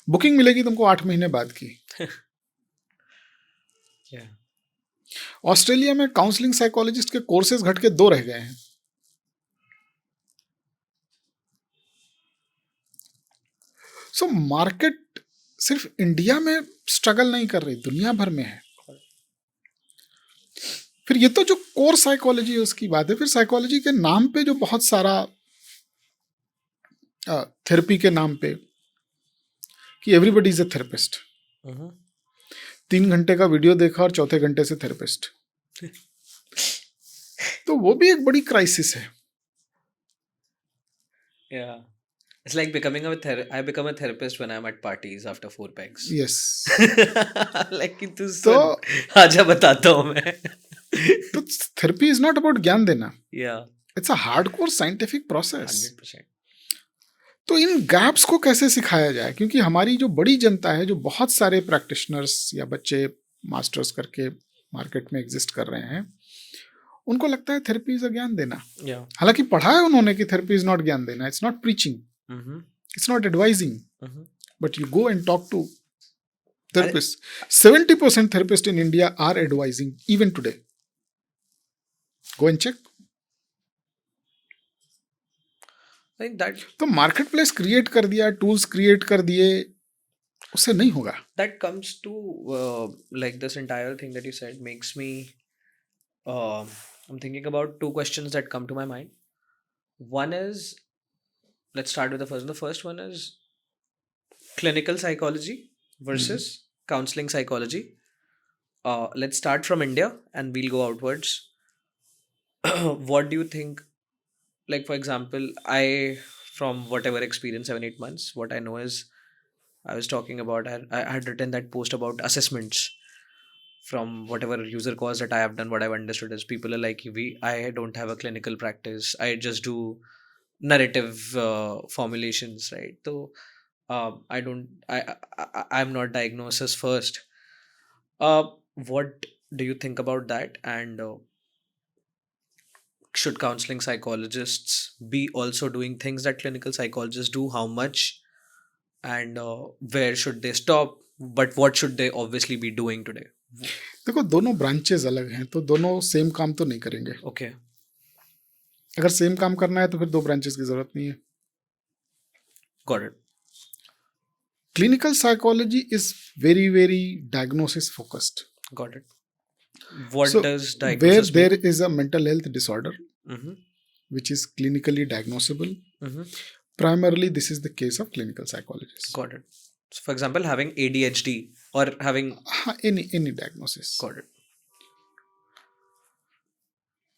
booking मिलेगी तुमको 8 महीने बाद की। ऑस्ट्रेलिया में काउंसलिंग साइकोलॉजिस्ट के कोर्सेज घट के 2 रह गए हैं। सो मार्केट सिर्फ इंडिया में स्ट्रगल नहीं कर रही, दुनिया भर में है। फिर ये तो जो कोर साइकोलॉजी है उसकी बात है, फिर साइकोलॉजी के नाम पे जो बहुत सारा थेरेपी के नाम पे कि एवरीबडी इज ए थेरेपिस्ट, 3 घंटे का वीडियो देखा और चौथे घंटे से थेरेपिस्ट, तो वो भी एक बड़ी क्राइसिस है। Yeah. It's like becoming I become a therapist when I'm at parties after 4 pegs. Yes. Like कि तू सुन, आजा बताता हूँ मैं। तो थेरेपी इज नॉट अबाउट ज्ञान देना। Yeah. It's a hardcore scientific process. 100%. तो इन गैप्स को कैसे सिखाया जाए, क्योंकि हमारी जो बड़ी जनता है, जो बहुत सारे प्रैक्टिशनर्स या बच्चे मास्टर्स करके मार्केट में एग्जिस्ट कर रहे हैं, उनको लगता है थेरेपी इज अ ज्ञान देना। हालांकि पढ़ा है उन्होंने कि थेरेपी इज नॉट ज्ञान देना, it's not preaching, it's not advising, but you go and talk to therapist. 70% therapist in India are advising even today, go and check. तो मार्केट प्लेस क्रिएट कर दिया, टूल्स क्रिएट कर दिए, उससे नहीं होगा। That comes to like this entire thing that you said makes me I'm thinking about 2 questions that come to my mind. One is, let's start with the first one. The first one is clinical psychology versus counseling psychology. Let's start from India and we'll go outwards. What do you think? Like, for example, from whatever experience, 7-8 months, what I know is, I was talking about, I had written that post about assessments. From whatever user cause that I have done, what I've understood is people are like, I don't have a clinical practice, I just do narrative formulations, right? So I'm not diagnosis first. What do you think about that? And should counseling psychologists be also doing things that clinical psychologists do? How much? And where should they stop? But what should they obviously be doing today? देखो, दोनों branches अलग हैं, तो दोनों same काम तो नहीं करेंगे। ओके। अगर सेम काम करना है तो फिर 2 ब्रांचेस की जरूरत नहीं है। Got it. clinical psychology is very, very diagnosis focused. Got it. What So, does where diagnosis there mean? is a mental health disorder Mm-hmm. which is clinically diagnosable, Mm-hmm. primarily this is the case of clinical psychologists. Got it. So, for example, having ADHD or having. Any diagnosis. Got it.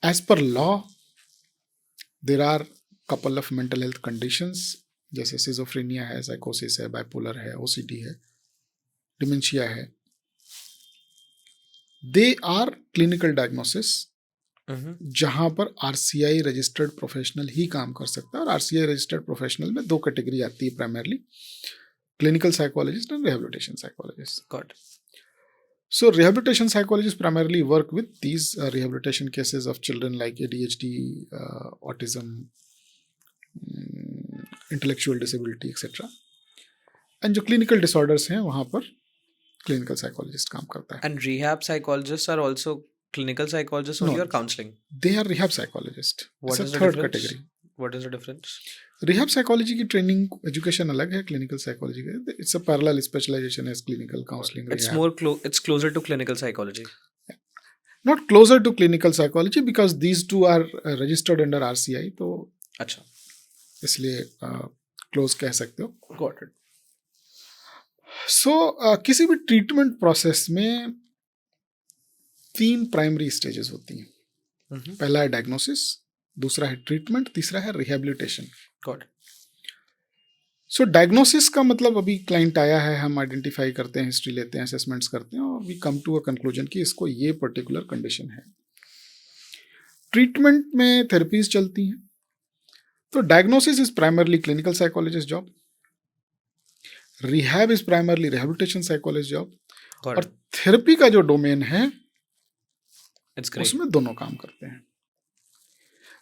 As per law, there are couple of mental health conditions जैसे schizophrenia है, साइकोसिस है, bipolar है, OCD है, dementia है. They are clinical diagnosis Mm-hmm. जहां पर RCI registered professional ही काम कर सकता है. और RCI रजिस्टर्ड प्रोफेशनल में 2 कैटेगरी आती है primarily, clinical psychologist and rehabilitation psychologist. Got it. So rehabilitation psychologists primarily work with these rehabilitation cases of children like ADHD, autism, intellectual disability, etc. And जो clinical disorders हैं वहाँ पर clinical psychologist काम करता है. And rehab psychologists are also clinical psychologists only No. or counseling? They are rehab psychologists. What It's is a the third difference? category. What is the difference? Rehab psychology की training education अलग है, clinical psychology का. It's a parallel specialization as clinical counseling. It's rehab. more it's closer to clinical psychology. Not closer to clinical psychology because these two are registered under RCI. तो अच्छा. इसलिए close कह सकते हो. Got it. सो किसी भी treatment process में 3 primary stages होती हैं. Mm-hmm. पहला है डायग्नोसिस, दूसरा है ट्रीटमेंट, तीसरा है rehabilitation. Got it. So diagnosis का मतलब अभी क्लाइंट आया है, हम आइडेंटिफाई करते हैं, हिस्ट्री लेते हैं, असेसमेंट्स करते हैं और we come to a conclusion कि इसको ये पर्टिकुलर कंडीशन है. ट्रीटमेंट में थेरेपीज चलती हैं. तो diagnosis is primarily clinical psychologist job, rehab is primarily rehabilitation psychologist job, Got और it. थेरेपी का जो डोमेन है It's great. उसमें दोनों काम करते हैं.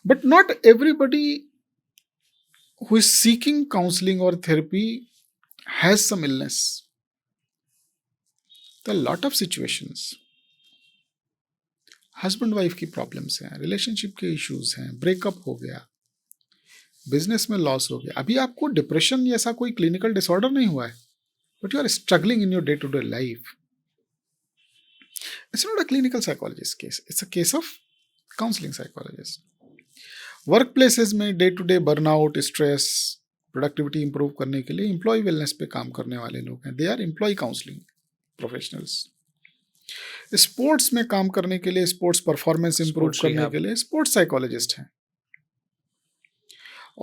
But not everybody who is seeking counselling और therapy has some illness. The lot of situations, husband wife की प्रॉब्लम्स हैं, रिलेशनशिप के इश्यूज हैं, ब्रेकअप हो गया, बिजनेस में लॉस हो गया. अभी आपको डिप्रेशन जैसा कोई क्लिनिकल डिसऑर्डर नहीं हुआ है, but you are struggling in your day to day life. It's not a clinical psychologist case, it's a case of counselling psychologist. Work places में day to day burnout, stress, productivity improve करने के लिए employ wellness पे काम करने वाले लोग हैं. They are employ counselling professionals. Sports में काम करने के लिए, स्पोर्ट्स परफॉर्मेंस इंप्रूव Sports करने rehab. के लिए स्पोर्ट्स साइकोलॉजिस्ट हैं.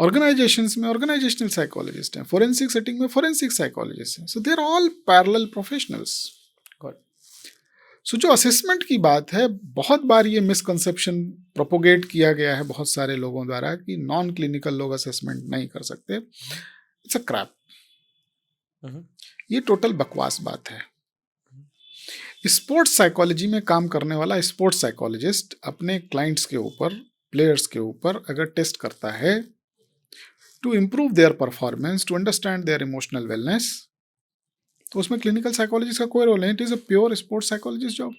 ऑर्गेनाइजेशंस में ऑर्गेनाइजेशनल साइकोलॉजिस्ट हैं. फोरेंसिक सेटिंग में फोरेंसिक साइकोलॉजिस्ट हैं. So they are all parallel professionals. So जो असेसमेंट की बात है, बहुत बार ये मिसकंसेप्शन प्रोपोगेट किया गया है बहुत सारे लोगों द्वारा कि नॉन क्लिनिकल लोग असेसमेंट नहीं कर सकते. It's a crap. ये टोटल बकवास बात है. स्पोर्ट्स साइकोलॉजी में काम करने वाला स्पोर्ट्स साइकोलॉजिस्ट अपने क्लाइंट्स के ऊपर, प्लेयर्स के ऊपर अगर टेस्ट करता है to improve their performance, to understand their emotional wellness, तो उसमें क्लिनिकल साइकोलॉजिस्ट का कोई रोल नहीं. It is a pure sports psychologist job,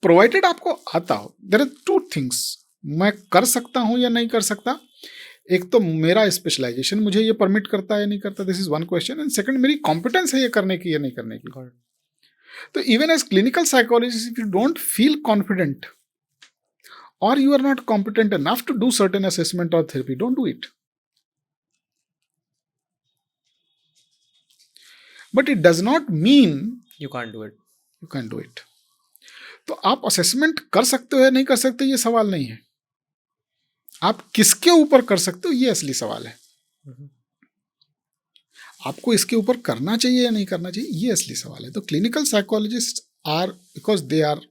provided आपको आता हो. देयर आर 2 थिंग्स, मैं कर सकता हूं या नहीं कर सकता. एक तो मेरा स्पेशलाइजेशन मुझे ये परमिट करता है या नहीं करता, this is one question. And second, मेरी कॉम्पिटेंस है ये करने की या नहीं करने की. तो even as clinical psychologist, if you don't feel confident or you are not competent enough to do certain assessment or therapy, don't do it. But it does not mean You can't do it. you can do it. तो आप assessment कर सकते हो या नहीं कर सकते, ये सवाल नहीं है. आप किसके ऊपर कर सकते हो, ये असली सवाल है. आपको इसके ऊपर करना चाहिए या नहीं करना चाहिए, ये असली सवाल है. तो clinical psychologist are, because they are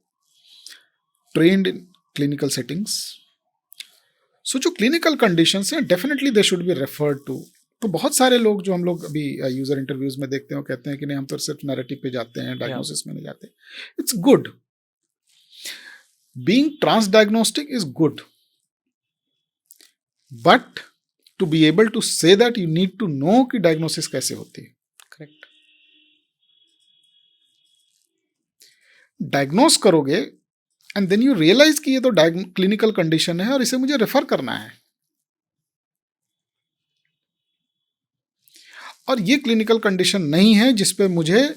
trained in clinical settings, so जो क्लिनिकल कंडीशंस हैं definitely they should be referred to. तो बहुत सारे लोग जो हम लोग अभी यूजर इंटरव्यूज में देखते हैं, वो कहते हैं कि नहीं हम तो सिर्फ नैरेटिव पे जाते हैं, डायग्नोसिस में नहीं जाते. It's good. Being trans diagnostic is good, but to be able to say that you need to know कि डायग्नोसिस कैसे होती है. Correct. डायग्नोस करोगे एंड देन यू रियलाइज कि ये तो क्लिनिकल कंडीशन है और इसे मुझे रेफर करना है. और ये क्लिनिकल कंडीशन नहीं है जिस पे मुझे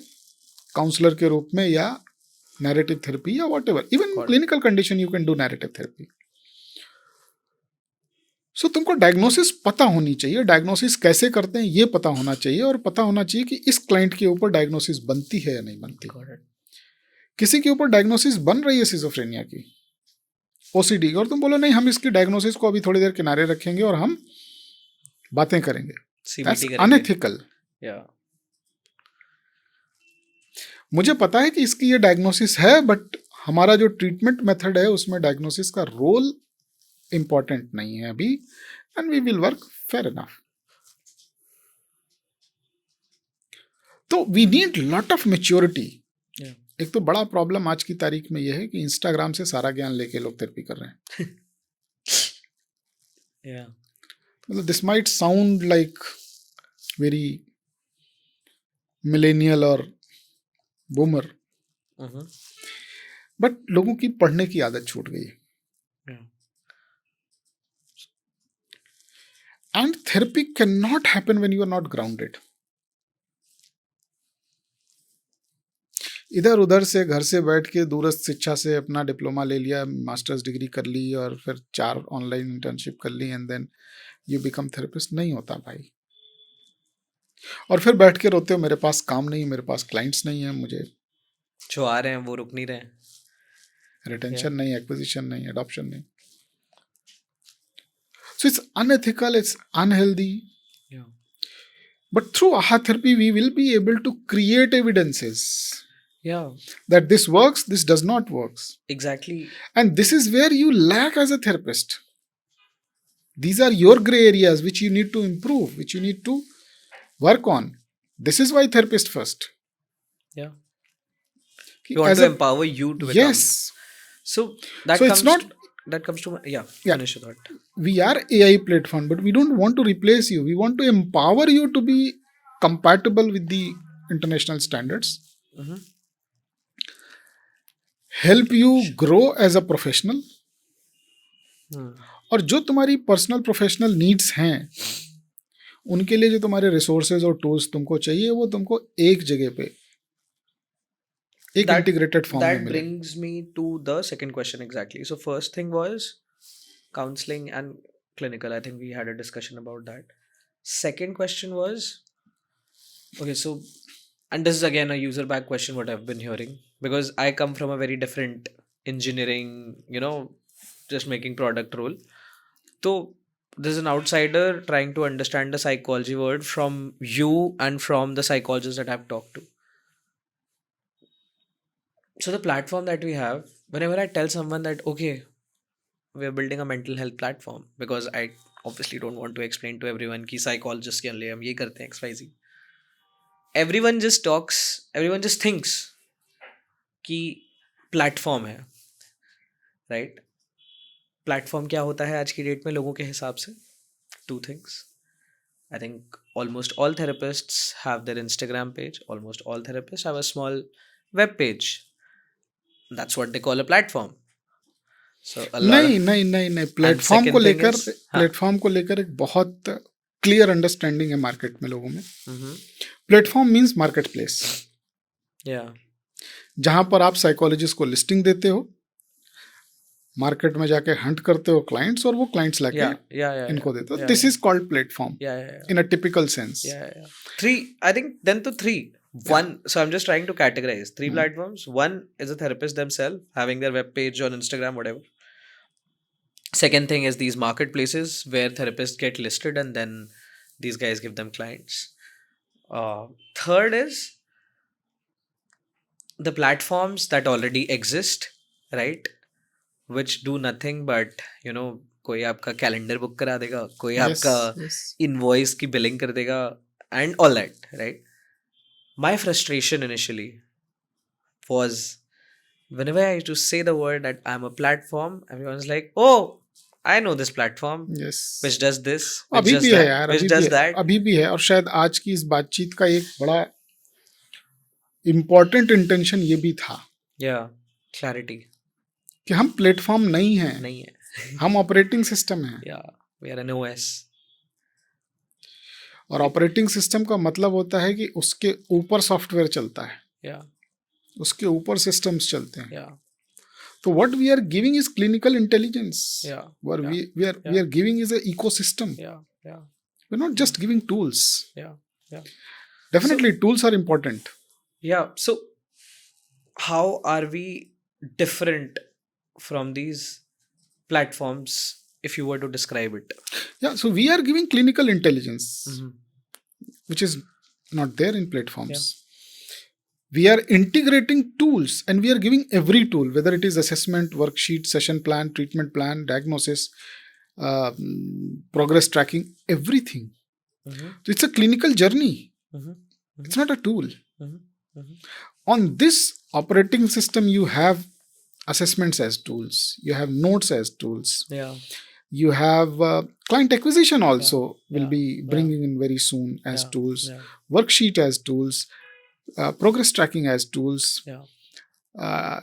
काउंसलर के रूप में या नैरेटिव थेरेपी या whatever, even clinical condition you can do narrative therapy. So तुमको डायग्नोसिस पता होनी चाहिए, डायग्नोसिस कैसे करते हैं ये पता होना चाहिए, और पता होना चाहिए कि इस क्लाइंट के ऊपर डायग्नोसिस बनती है या नहीं बनती। किसी के ऊपर डायग्नोसिस बन रही है सिजोफ्रेनिया की, ओसीडी, और तुम बोलो नहीं हम इसकी डायग्नोसिस को अभी थोड़ी देर किनारे रखेंगे और हम बातें करेंगे, दैट्स अनएथिकल। मुझे पता है कि इसकी ये डायग्नोसिस है, बट हमारा जो ट्रीटमेंट मेथड है उसमें डायग्नोसिस का रोल इंपॉर्टेंट नहीं है अभी, and we will work fair enough. तो we need lot of maturity. एक तो बड़ा प्रॉब्लम आज की तारीख में यह है कि इंस्टाग्राम से सारा ज्ञान लेके लोग थेरेपी कर रहे हैं। मतलब this might sound like very millennial और बूमर, बट लोगों की पढ़ने की आदत छूट गई है। And therapy cannot happen when you are not grounded. इधर उधर से घर से बैठ के दूरस्थ शिक्षा से अपना डिप्लोमा ले लिया, मास्टर्स डिग्री कर ली और फिर 4 ऑनलाइन इंटर्नशिप कर ली and then you become therapist, नहीं होता भाई। और फिर बैठ के रोते हो मेरे पास काम नहीं, मेरे पास क्लाइंट्स नहीं है, मुझे जो आ रहे हैं वो रुक नहीं रहे, रिटेंशन नहीं, एक्विजिशन नहीं, अडॉप्शन नहीं। So it's unethical, it's unhealthy. Yeah. But through AHA therapy, we will be able to create evidences. Yeah. That this works, this does not work. Exactly. And this is where you lack as a therapist. These are your gray areas which you need to improve, which you need to work on. This is why therapist first. Yeah. You want to empower you to become. Yes. So that so comes it's not. That comes to yeah. Finish your thought. We are AI platform, but we don't want to replace you. We want to empower you to be compatible with the international standards. Help you grow as a professional. और जो तुम्हारी personal professional needs हैं उनके लिए जो तुम्हारे resources और tools तुमको चाहिए वो तुमको एक जगह पे एक integrated form that brings me to the second question exactly. So first thing was counseling and clinical. I think we had a discussion about that. Second question was, okay, so, and this is again a user back question what I've been hearing, because I come from a very different engineering, just making product role. So there's an outsider trying to understand the psychology word from you and from the psychologists that I've talked to. So the platform that we have, whenever I tell someone that, okay, we're building a mental health platform, because I obviously don't want to explain to everyone कि psychologist के लिए हम ये करते हैं XYZ. Everyone just thinks कि platform है, right? Platform क्या होता है आज की डेट में लोगों के हिसाब से? 2 things. I think almost all therapists have their Instagram page. Almost all therapists have a small web page. That's what they call a platform. So नहीं प्लेटफॉर्म को लेकर एक बहुत क्लियर अंडरस्टैंडिंग है मार्केट में लोगों में। प्लेटफॉर्म मींस मार्केट प्लेस, जहां पर आप साइकोलॉजिस्ट को लिस्टिंग देते हो, मार्केट में जाके हंट करते हो क्लाइंट्स और वो क्लाइंट्स लाके इनको देते हो। This is called platform in a typical sense. 3, I think then to 3. One, so I'm just trying to categorize 3 platforms. One is the therapist themselves having their web page on Instagram, whatever. Second thing is these marketplaces where therapists get listed and then these guys give them clients. Third is the platforms that already exist, right? Which do nothing but, कोई आपका calendar book करा देगा, कोई आपका invoice की billing कर देगा and all that, right? My frustration initially was whenever I used to say the word that I'm a platform, everyone's like, oh, I know this platform, yes, which does this, which does that, which does that. अभी भी है। और शायद आज की इस बातचीत का एक बड़ा इम्पोर्टेंट इंटेंशन ये भी था, clarity, कि हम प्लेटफॉर्म नहीं है, हम ऑपरेटिंग सिस्टम है, we are an OS। और ऑपरेटिंग सिस्टम का मतलब होता है कि उसके ऊपर सॉफ्टवेयर चलता है, Yeah. उसके ऊपर सिस्टम्स चलते हैं. Yeah. So what we are giving is clinical intelligence. Yeah. What Yeah. we are giving is an ecosystem. Yeah. Yeah. We're not just giving tools. Yeah. Yeah. Definitely tools are important. Yeah. So how are we different from these platforms if you were to describe it? Yeah, so we are giving clinical intelligence, Mhm. which is not there in platforms. We are integrating tools and we are giving every tool, whether it is assessment, worksheet, session plan, treatment plan, diagnosis, progress tracking, everything. Mhm. So it's a clinical journey. Mhm. It's not a tool. Mhm. Mhm. On this operating system, you have assessments as tools, you have notes as tools, Yeah. you have client acquisition also will Yeah. be bringing in very soon as Yeah. tools, Yeah. worksheet as tools, progress tracking as tools, Yeah.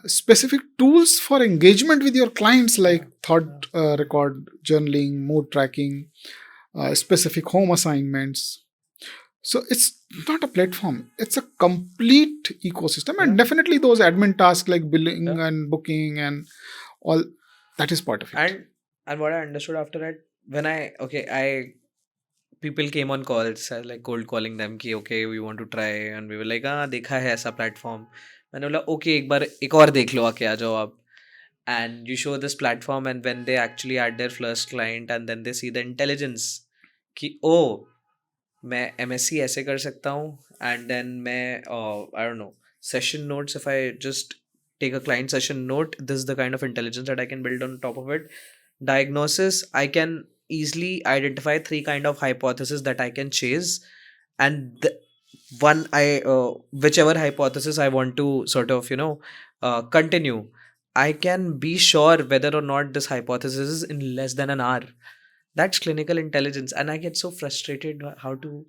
specific tools for engagement with your clients like thought record journaling, mood tracking, specific home assignments. So it's not a platform, it's a complete ecosystem. And definitely those admin tasks like billing and booking and all, that is part of it. And what I understood after that, when people came on calls, I was like cold calling them कि okay we want to try, and we were like हाँ देखा है ऐसा platform. मैंने बोला okay एक बार एक और देख लो, आके आ जाओ आप. And you show this platform, and when they actually add their first client and then they see the intelligence कि oh मैं MSc ऐसे कर सकता हूँ, and then मैं I don't know, session notes, if I just take a client session note, this is the kind of intelligence that I can build on top of it. Diagnosis, I can easily identify 3 kind of hypotheses that I can chase, and one whichever hypothesis I want to sort of continue, I can be sure whether or not this hypothesis is in less than an hour. That's clinical intelligence, and I get so frustrated how to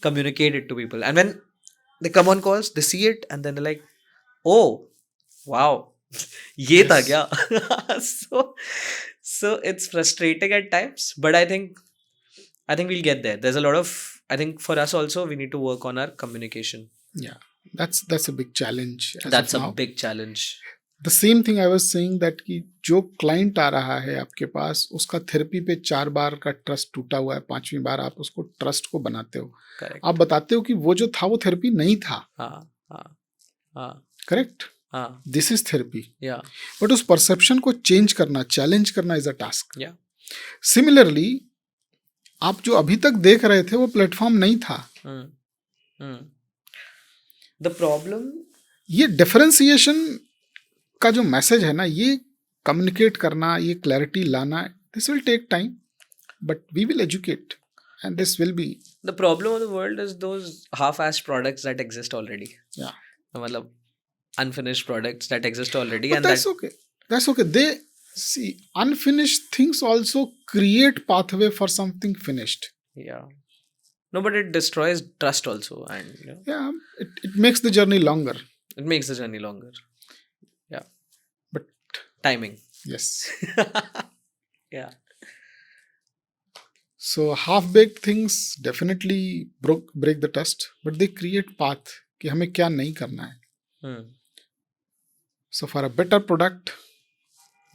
communicate it to people. And when they come on calls, they see it, and then they're like, "Oh, wow, ye tha kya?" So it's frustrating at times, but I think we'll get there. There's a lot of, I think for us also, we need to work on our communication. Yeah, that's a big challenge. That's a big challenge. The same thing I was saying that कि जो client आ रहा है आपके पास, उसका therapy पे 4 बार का trust टूटा हुआ है, 5वीं बार आप उसको ट्रस्ट को बनाते हो. Correct. आप बताते हो कि वो जो था वो थेरेपी नहीं था. Correct. This is therapy. But उस परसेप्शन को चेंज करना, चैलेंज करना इज अ टास्क. सिमिलरली आप जो अभी तक देख रहे थे वो प्लेटफॉर्म नहीं था. द प्रॉब्लम, ये डिफरेंशिएशन का जो मैसेज है ना, ये कम्युनिकेट करना, ये क्लैरिटी लाना, this will take time, but we will educate and this will be. The problem of the world is those half-assed products that exist already. Yeah. मतलब unfinished products that exist already. But that's okay. That's okay. They see unfinished things also create pathway for something finished. Yeah. No, but it destroys trust also, and yeah, it makes the journey longer. It makes the journey longer. Yeah. But timing. Yes. Yeah. So half-baked things definitely break the trust, but they create path कि हमें क्या नहीं करना है. So for a better product,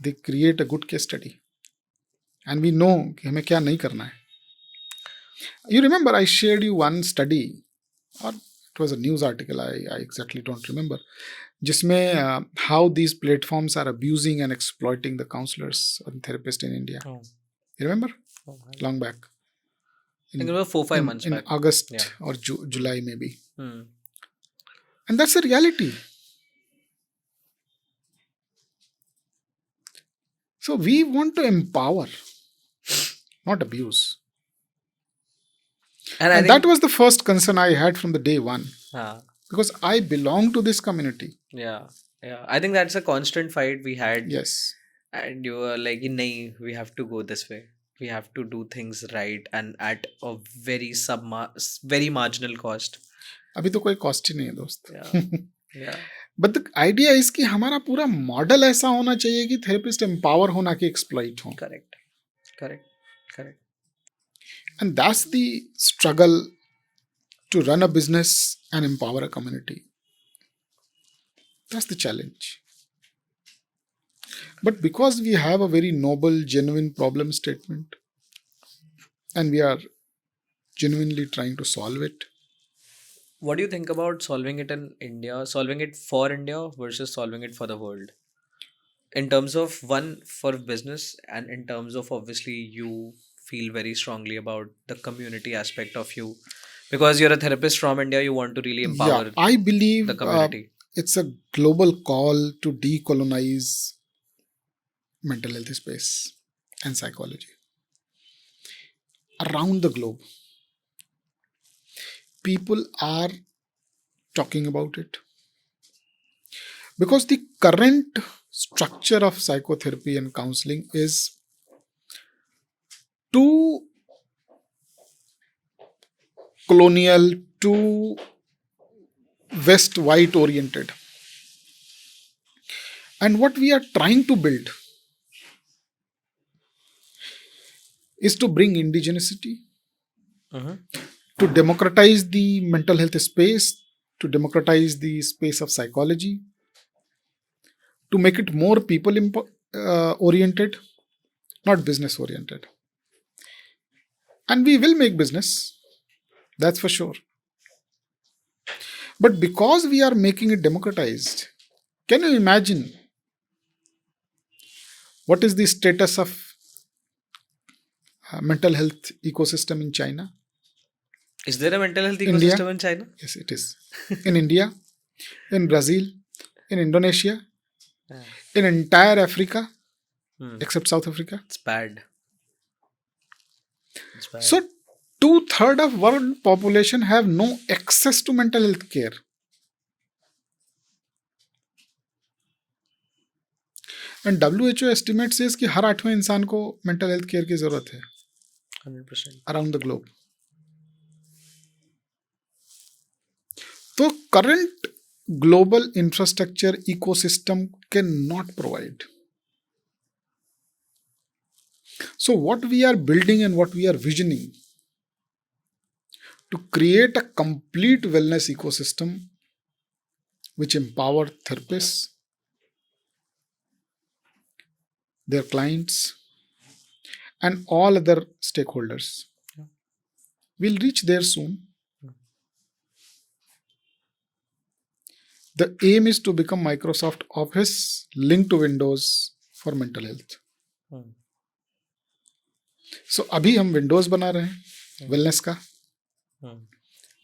they create a good case study, and we know कि हमें क्या नहीं करना है. You remember I shared you one study, or it was a news article, I exactly don't remember, जिसमें how these platforms are abusing and exploiting the counselors and therapists in India. You remember? Long back. I think it was 4-5 months in back. August or July maybe. And that's a reality. So we want to empower, not abuse. And that was the first concern I had from the day one. Because I belong to this community. Yeah. I think that's a constant fight we had. Yes. And you were like, nahi, we have to go this way. We have to do things right and at a very marginal cost. अभी तो कोई cost ही नहीं है दोस्त. Yeah. But the idea is कि हमारा पूरा model ऐसा होना चाहिए कि थेरेपिस्ट एम्पावर होना कि एक्सप्लॉइट हो. Correct. And that's the struggle to run a business and empower a community. That's the challenge. But because we have a very noble, genuine problem statement, and we are genuinely trying to solve it. What do you think about solving it in India, solving it for India versus solving it for the world? In terms of one for business, and in terms of obviously you feel very strongly about the community aspect of you, because you're a therapist from India, you want to really empower I believe the community. It's a global call to decolonize mental health space and psychology around the globe. People are talking about it because the current structure of psychotherapy and counseling is too colonial, too West white oriented. And what we are trying to build is to bring indigeneity, to democratize the mental health space, to democratize the space of psychology, to make it more people oriented, not business oriented. And we will make business, that's for sure. But because we are making it democratized, can you imagine what is the status of mental health ecosystem in China? Is there a mental health ecosystem in China? Yes, it is. In India, in Brazil, in Indonesia, in entire Africa, except South Africa. It's bad. So 2/3 of world population have no access to mental health care. And WHO estimates says कि हर 8वें इंसान को mental health care की जरूरत है 100% around the globe. So current global infrastructure ecosystem cannot provide. So what we are building and what we are visioning to create a complete wellness ecosystem which empower therapists, their clients, and all other stakeholders. We'll reach there soon. The aim is to become Microsoft Office linked to Windows for mental health. So अभी हम Windows बना रहे हैं wellness का,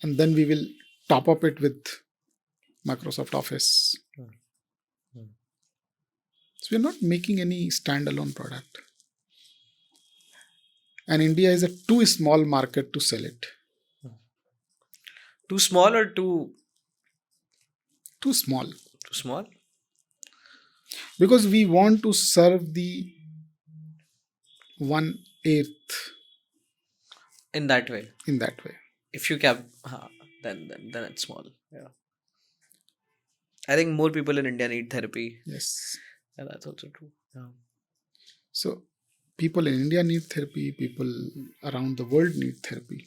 and then we will top up it with Microsoft Office. So we're not making any standalone product. And India is a too small market to sell it. Too small or too small? Too small? Because we want to serve the 1/8 in that way. In that way. If you cap, then it's small. Yeah. I think more people in India need therapy. Yes. And that's also true. Yeah. So people in India need therapy. People around the world need therapy.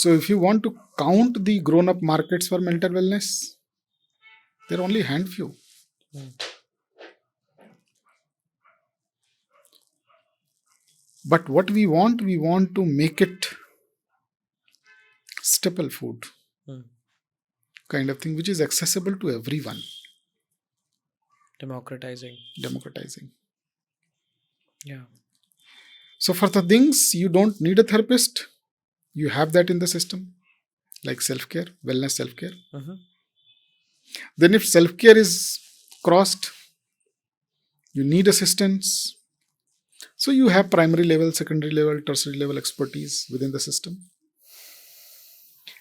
So if you want to count the grown-up markets for mental wellness, there are only a handful. But what we want to make it staple food kind of thing, which is accessible to everyone. Democratizing. Yeah. So for the things you don't need a therapist, you have that in the system, like self-care, wellness self-care. Then if self-care is crossed, you need assistance. So you have primary level, secondary level, tertiary level expertise within the system.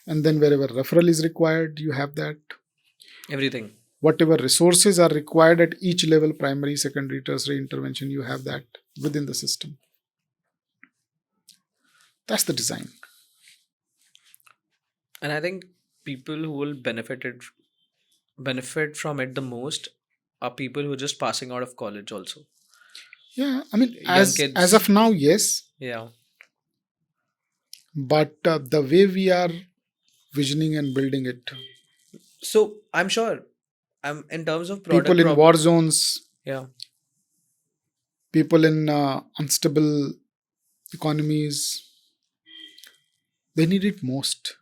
And then wherever referral is required, you have that. Everything. Whatever resources are required at each level, primary, secondary, tertiary intervention, you have that within the system. That's the design. And I think people who will benefit from it the most are people who are just passing out of college also. Yeah, I mean, as of now, yes. Yeah. but the way we are visioning and building it, So I'm sure, in terms of product people in war zones, yeah, people in unstable economies, they need it most,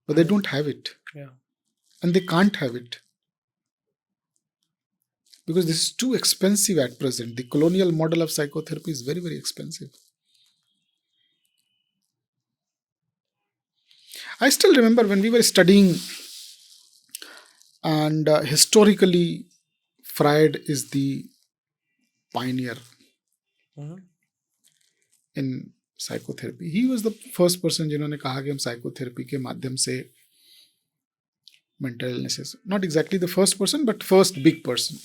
but they don't have it, yeah, and they can't have it because this is too expensive at present. The colonial model of psychotherapy is very, very expensive. I still remember when we were studying, and historically, Freud is the pioneer Mhm. in psychotherapy. He was the first person जिन्होंने कहा कि हम psychotherapy के माध्यम से mental illnesses, not exactly the first person but first big person.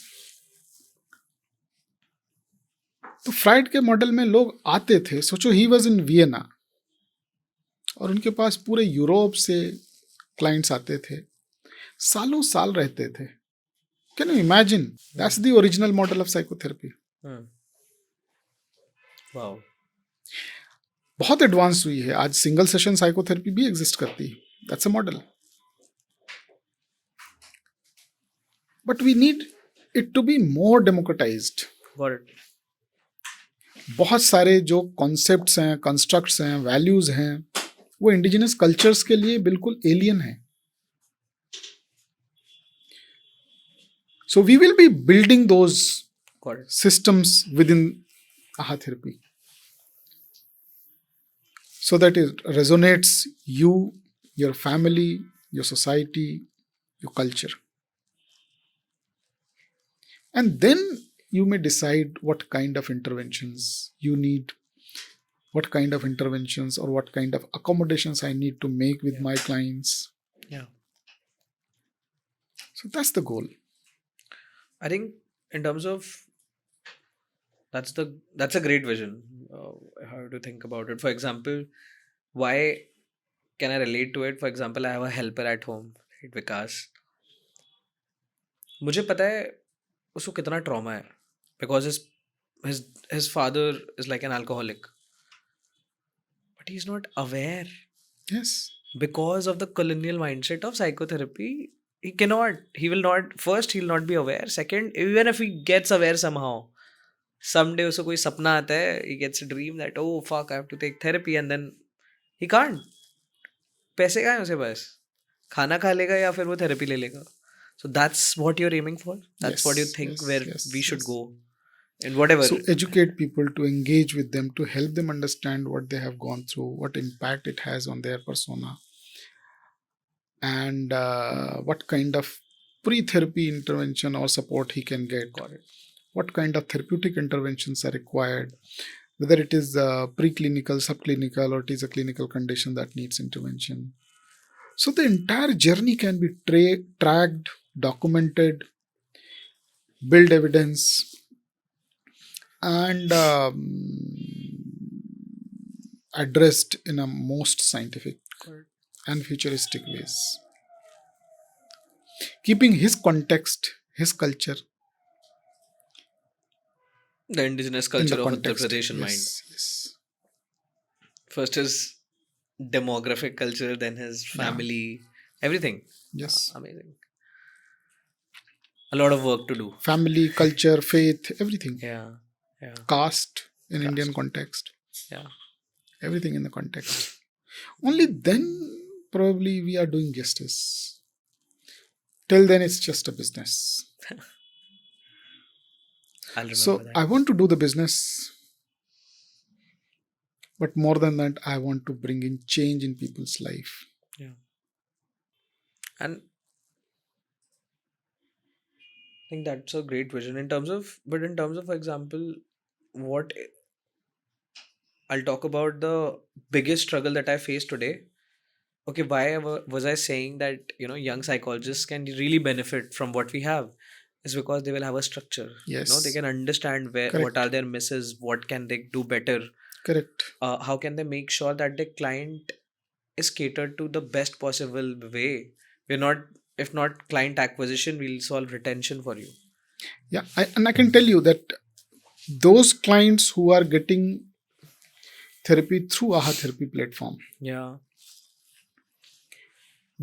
तो fried के model में लोग आते थे, सोचो ही वॉज इन वियना और उनके पास पूरे यूरोप से क्लाइंट्स आते थे, सालों साल रहते थे. Can you imagine? That's the original model of psychotherapy. Wow. बहुत एडवांस हुई है आज. सिंगल सेशन साइकोथेरेपी भी एग्जिस्ट करती है. That's a model. But we need it to be more democratised. बहुत सारे जो कॉन्सेप्ट्स हैं, कंस्ट्रक्ट्स हैं, वैल्यूज हैं, वो इंडिजिनस कल्चर्स के लिए बिल्कुल एलियन है. So we will be building those systems within AHA therapy so that it resonates you, your family, your society, your culture. And then you may decide what kind of interventions you need, what kind of interventions or what kind of accommodations I need to make with my clients. Yeah. So that's the goal. I think in terms of that's a great vision. How to think about it. For example, why can I relate to it? For example, I have a helper at home, right, Vikas. मुझे पता है उसको कितना trauma है because his father is like an alcoholic, but he's not aware. Yes. Because of the colonial mindset of psychotherapy, he will not be aware. Second, even if he gets aware somehow, someday उसको कोई सपना आता है, he gets a dream that oh fuck I have to take therapy, and then he can't. पैसे कहाँ हैं उसके पास? खाना खा लेगा या फिर वो थेरेपी ले लेगा. So that's what you're aiming for. That's what you think we should go in whatever. So educate people, to engage with them, to help them understand what they have gone through, what impact it has on their persona, and what kind of pre-therapy intervention or support he can get. What kind of therapeutic interventions are required, whether it is preclinical, subclinical, or it is a clinical condition that needs intervention. So the entire journey can be tracked, documented, build evidence, and addressed in a most scientific and futuristic ways, keeping his context, his culture, the indigenous culture of Uttar Pradesh in mind. Yes. First is demographic culture, then his family, everything. Yes. Amazing. A lot of work to do. Family, culture, faith, everything. Yeah. Caste in Indian context. Yeah. Everything in the context. Only then probably we are doing justice. Till then it's just a business. So that. I want to do the business, but more than that, I want to bring in change in people's life. Yeah. And I think that's a great vision in terms of, for example, what I'll talk about the biggest struggle that I face today. Okay, why was I saying that, young psychologists can really benefit from what we have? Is because they will have a structure. Yes. They can understand what are their misses, what can they do better. Correct. How can they make sure that the client is catered to the best possible way? If not client acquisition, we'll solve retention for you. Yeah, I can tell you that those clients who are getting therapy through AHA therapy platform Yeah.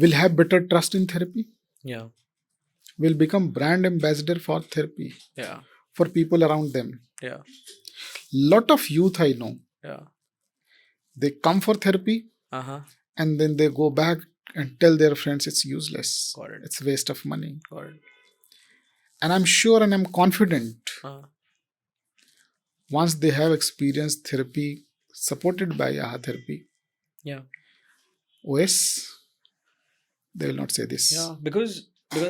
will have better trust in therapy, Yeah. will become brand ambassador for therapy Yeah. for people around them. Yeah. Lot of youth I know, Yeah. they come for therapy Uh-huh. and then they go back and tell their friends it's useless. Got it. It's waste of money. Got it. And I'm sure and I'm confident once they have experienced therapy supported by AHA therapy, Yeah. OS, they will not say this. Yeah, because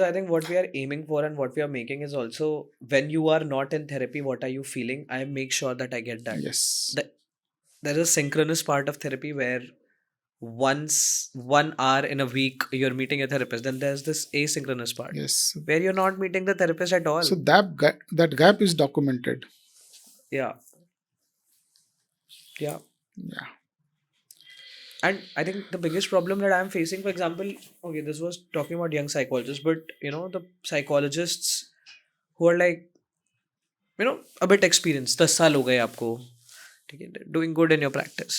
I think what we are aiming for and what we are making is also, when you are not in therapy, what are you feeling? I make sure that I get that. Yes. There is a synchronous part of therapy where once 1 hour in a week you're meeting a therapist. Then there's this asynchronous part. Yes. Where you're not meeting the therapist at all. So that gap is documented. Yeah. Yeah. Yeah. And I think the biggest problem that I'm facing, for example, okay, this was talking about young psychologists, but the psychologists who are like, a bit experienced, 10 साल हो गए आपको, ठीक है, doing good in your practice.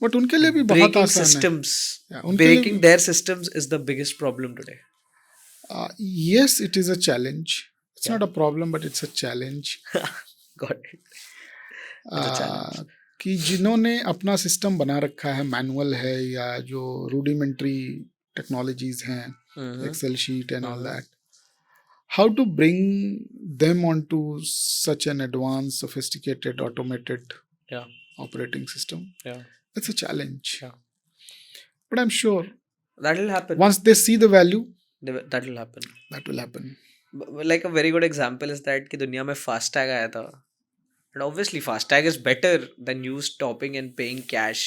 But उनके लिए भी बहुत आसान systems, है. Breaking their systems is the biggest problem today. Yes, it is a challenge. It's not a problem, but it's a challenge. Got it. It's a challenge. कि जिन्होंने अपना system बना रखा है, मैनुअल है या जो रूडिमेंट्री टेक्नोलॉजीज हैं, Excel sheet and all that, how to bring them onto such an advanced, sophisticated, automated operating system. It's a challenge. But I'm sure that will happen. Once they see the value, that will happen. That will happen. Like a very good example is that कि दुनिया में FASTag आया था. And obviously FASTag is better than you stopping and paying cash.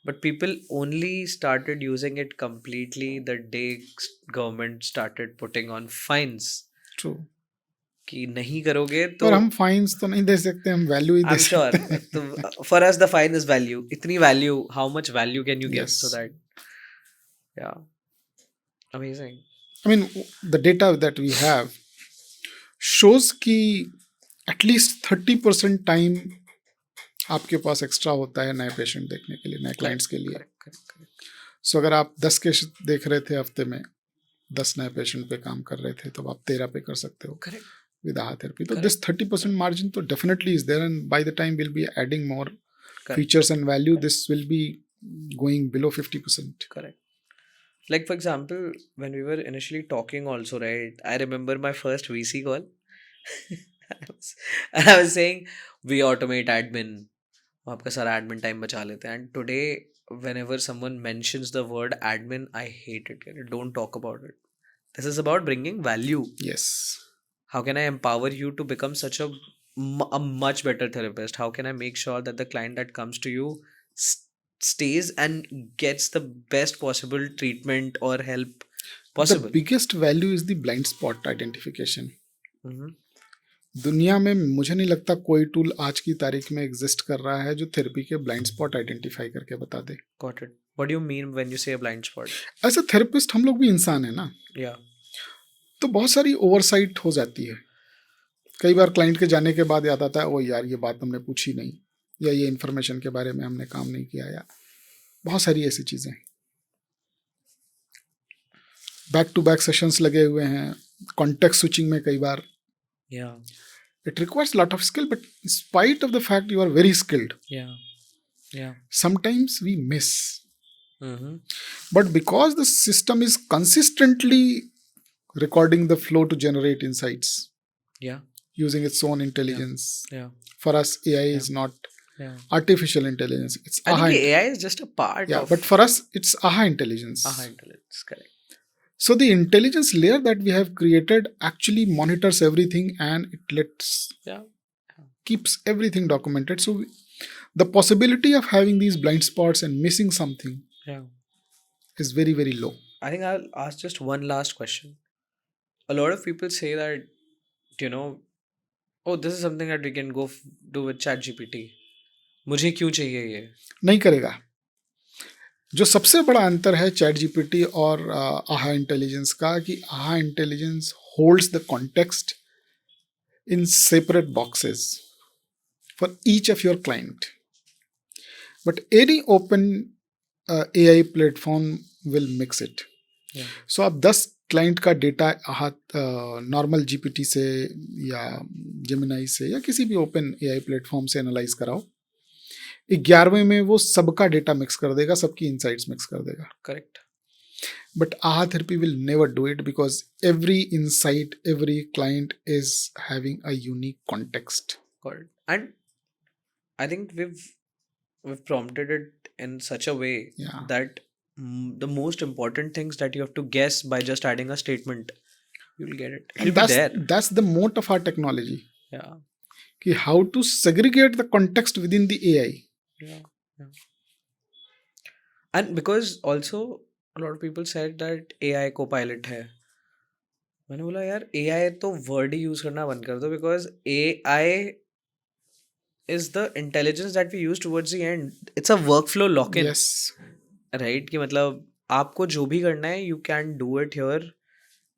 But people only started using it completely the day government started putting on fines. True. कि नहीं करोगे तो पर हम फाइन्स तो नहीं दे सकते, हम वैल्यू ही दे सकते हैं. I'm sure. For us the fine is value. इतनी value, how much value can you give? So that, yeah, amazing. I mean, the data that we have shows कि at least 30% टाइम आपके पास extra होता है नए patient देखने के लिए, नए क्लाइंट्स के लिए. सो अगर आप 10 केस देख रहे थे हफ्ते में, 10 नए पेशेंट पे काम कर रहे थे, तो आप 13 पे कर सकते हो with AHA therapy. So this 30% margin तो definitely is there, and by the time we'll be adding more features and value, this will be going below 50%. Correct. Like for example, when we were initially talking also, right, I remember my first VC call. I was saying we automate admin, आपका सारा admin time बचा लेते हैं. And today whenever someone mentions the word admin, I hate it. Don't talk about it. This is about bringing value. Yes. How can I empower you to become such a much better therapist? How can I make sure that the client that comes to you stays and gets the best possible treatment or help possible? The biggest value is the blind spot identification. दुनिया में मुझे नहीं लगता कोई tool आज की तारीख में एग्जिस्ट कर रहा है जो थेरेपी के ब्लाइंड स्पॉट आइडेंटिफाई करके बता दे. Got it. What do you mean when you say a blind spot? As a therapist हम लोग भी इंसान है ना. Yeah. तो बहुत सारी ओवरसाइट हो जाती है. कई बार क्लाइंट के जाने के बाद याद आता है, ओ यार ये बात हमने पूछी नहीं, या ये इन्फॉर्मेशन के बारे में हमने काम नहीं किया, या बहुत सारी ऐसी चीज़ें. बैक टू बैक सेशंस लगे हुए हैं, कॉन्टेक्स्ट स्विचिंग में कई बार. Yeah. It requires a lot of skill, but in spite of the fact you are very skilled, sometimes we miss. But because the system is consistently recording the flow to generate insights, using its own intelligence. For us, AI is not artificial intelligence. It's I think AI is just a part of. But for us, it's AHA intelligence. AHA intelligence, correct. So the intelligence layer that we have created actually monitors everything, and it keeps everything documented. So the possibility of having these blind spots and missing something is very, very low. I think I'll ask just one last question. A lot of people say that, oh, this is something that we can go do with ChatGPT. मुझे क्यों चाहिए ये? नहीं करेगा. जो सबसे बड़ा अंतर है चैट जीपीटी और AHA इंटेलिजेंस का, कि AHA intelligence holds the context in separate boxes for each of your client. But any open AI platform will mix it. So आप 10 क्लाइंट का डेटा नॉर्मल जीपीटी से या जेमिनाई से या किसी भी ओपन एआई प्लेटफॉर्म से एनालाइज कराओ, 11वें में वो सबका डेटा मिक्स कर देगा, सबकी इनसाइट्स मिक्स कर देगा. Correct. But AHA Therapy will never do it because every insight, every client is having a unique context. Correct. And I think we've prompted it in such a way that the most important things that you have to guess by just adding a statement, you'll get it. It'll be there. That's the moat of our technology. Yeah. Ki how to segregate the context within the AI. Yeah. And because also a lot of people said that AI co-pilot है. मैंने बोला यार AI तो word ही use करना बंद कर दो, because AI is the intelligence that we use towards the end. It's a workflow lock-in. Yes. Right? कि मतलब आपको जो भी करना है, you can do it here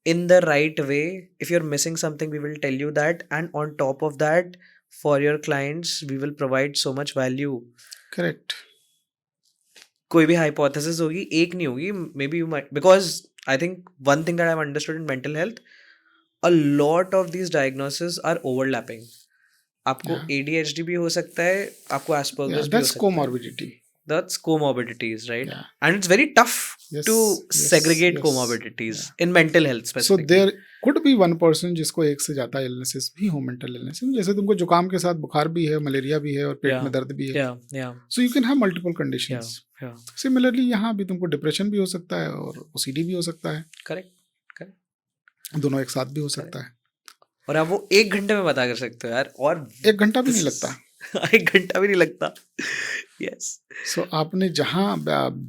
in the right way. If you're missing something, we will tell you that, and on top of that, for your clients, we will provide so much value. Correct. कोई भी hypothesis होगी, एक नहीं होगी. Maybe you might, because I think one thing that I've understood in mental health, a lot of these diagnoses are overlapping. आपको ADHD भी हो सकता है, आपको Asperger's भी हो सकता है. Comorbidity. That's comorbidities, right? Yeah. And it's very tough to segregate comorbidities in mental health specifically. So there could be one person जिसको एक से ज़्यादा illnesses भी हो, mental illnesses. जैसे तुमको जुकाम के साथ बुखार भी है, मलेरिया भी है और पेट में दर्द भी है. Yeah. So you can have multiple conditions. Yeah. Similarly यहाँ भी तुमको डिप्रेशन भी हो सकता है और OCD भी हो सकता है. Correct. दोनों एक साथ भी हो सकता है. और आप वो 1 घंटे में पता कर सकते हो यार, और 1 घंटा भी नहीं लगता. 1 घंटा भी नहीं लगता. Yes. So आपने जहाँ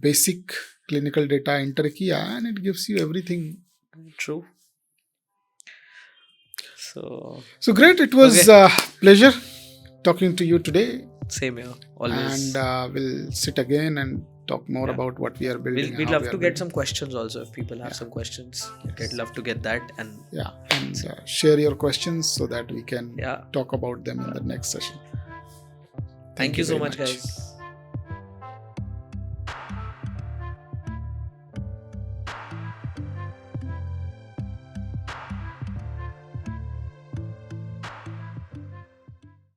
बेसिक क्लिनिकल डेटा एंटर किया and it gives you everything. True. So great. It was pleasure talking to you today. Same here. Always. And we'll sit again and talk more about what we are building. We'd love to get some questions also if people have some questions. I'd love to get that, and share your questions so that we can talk about them in the next session. Thank you so much, guys.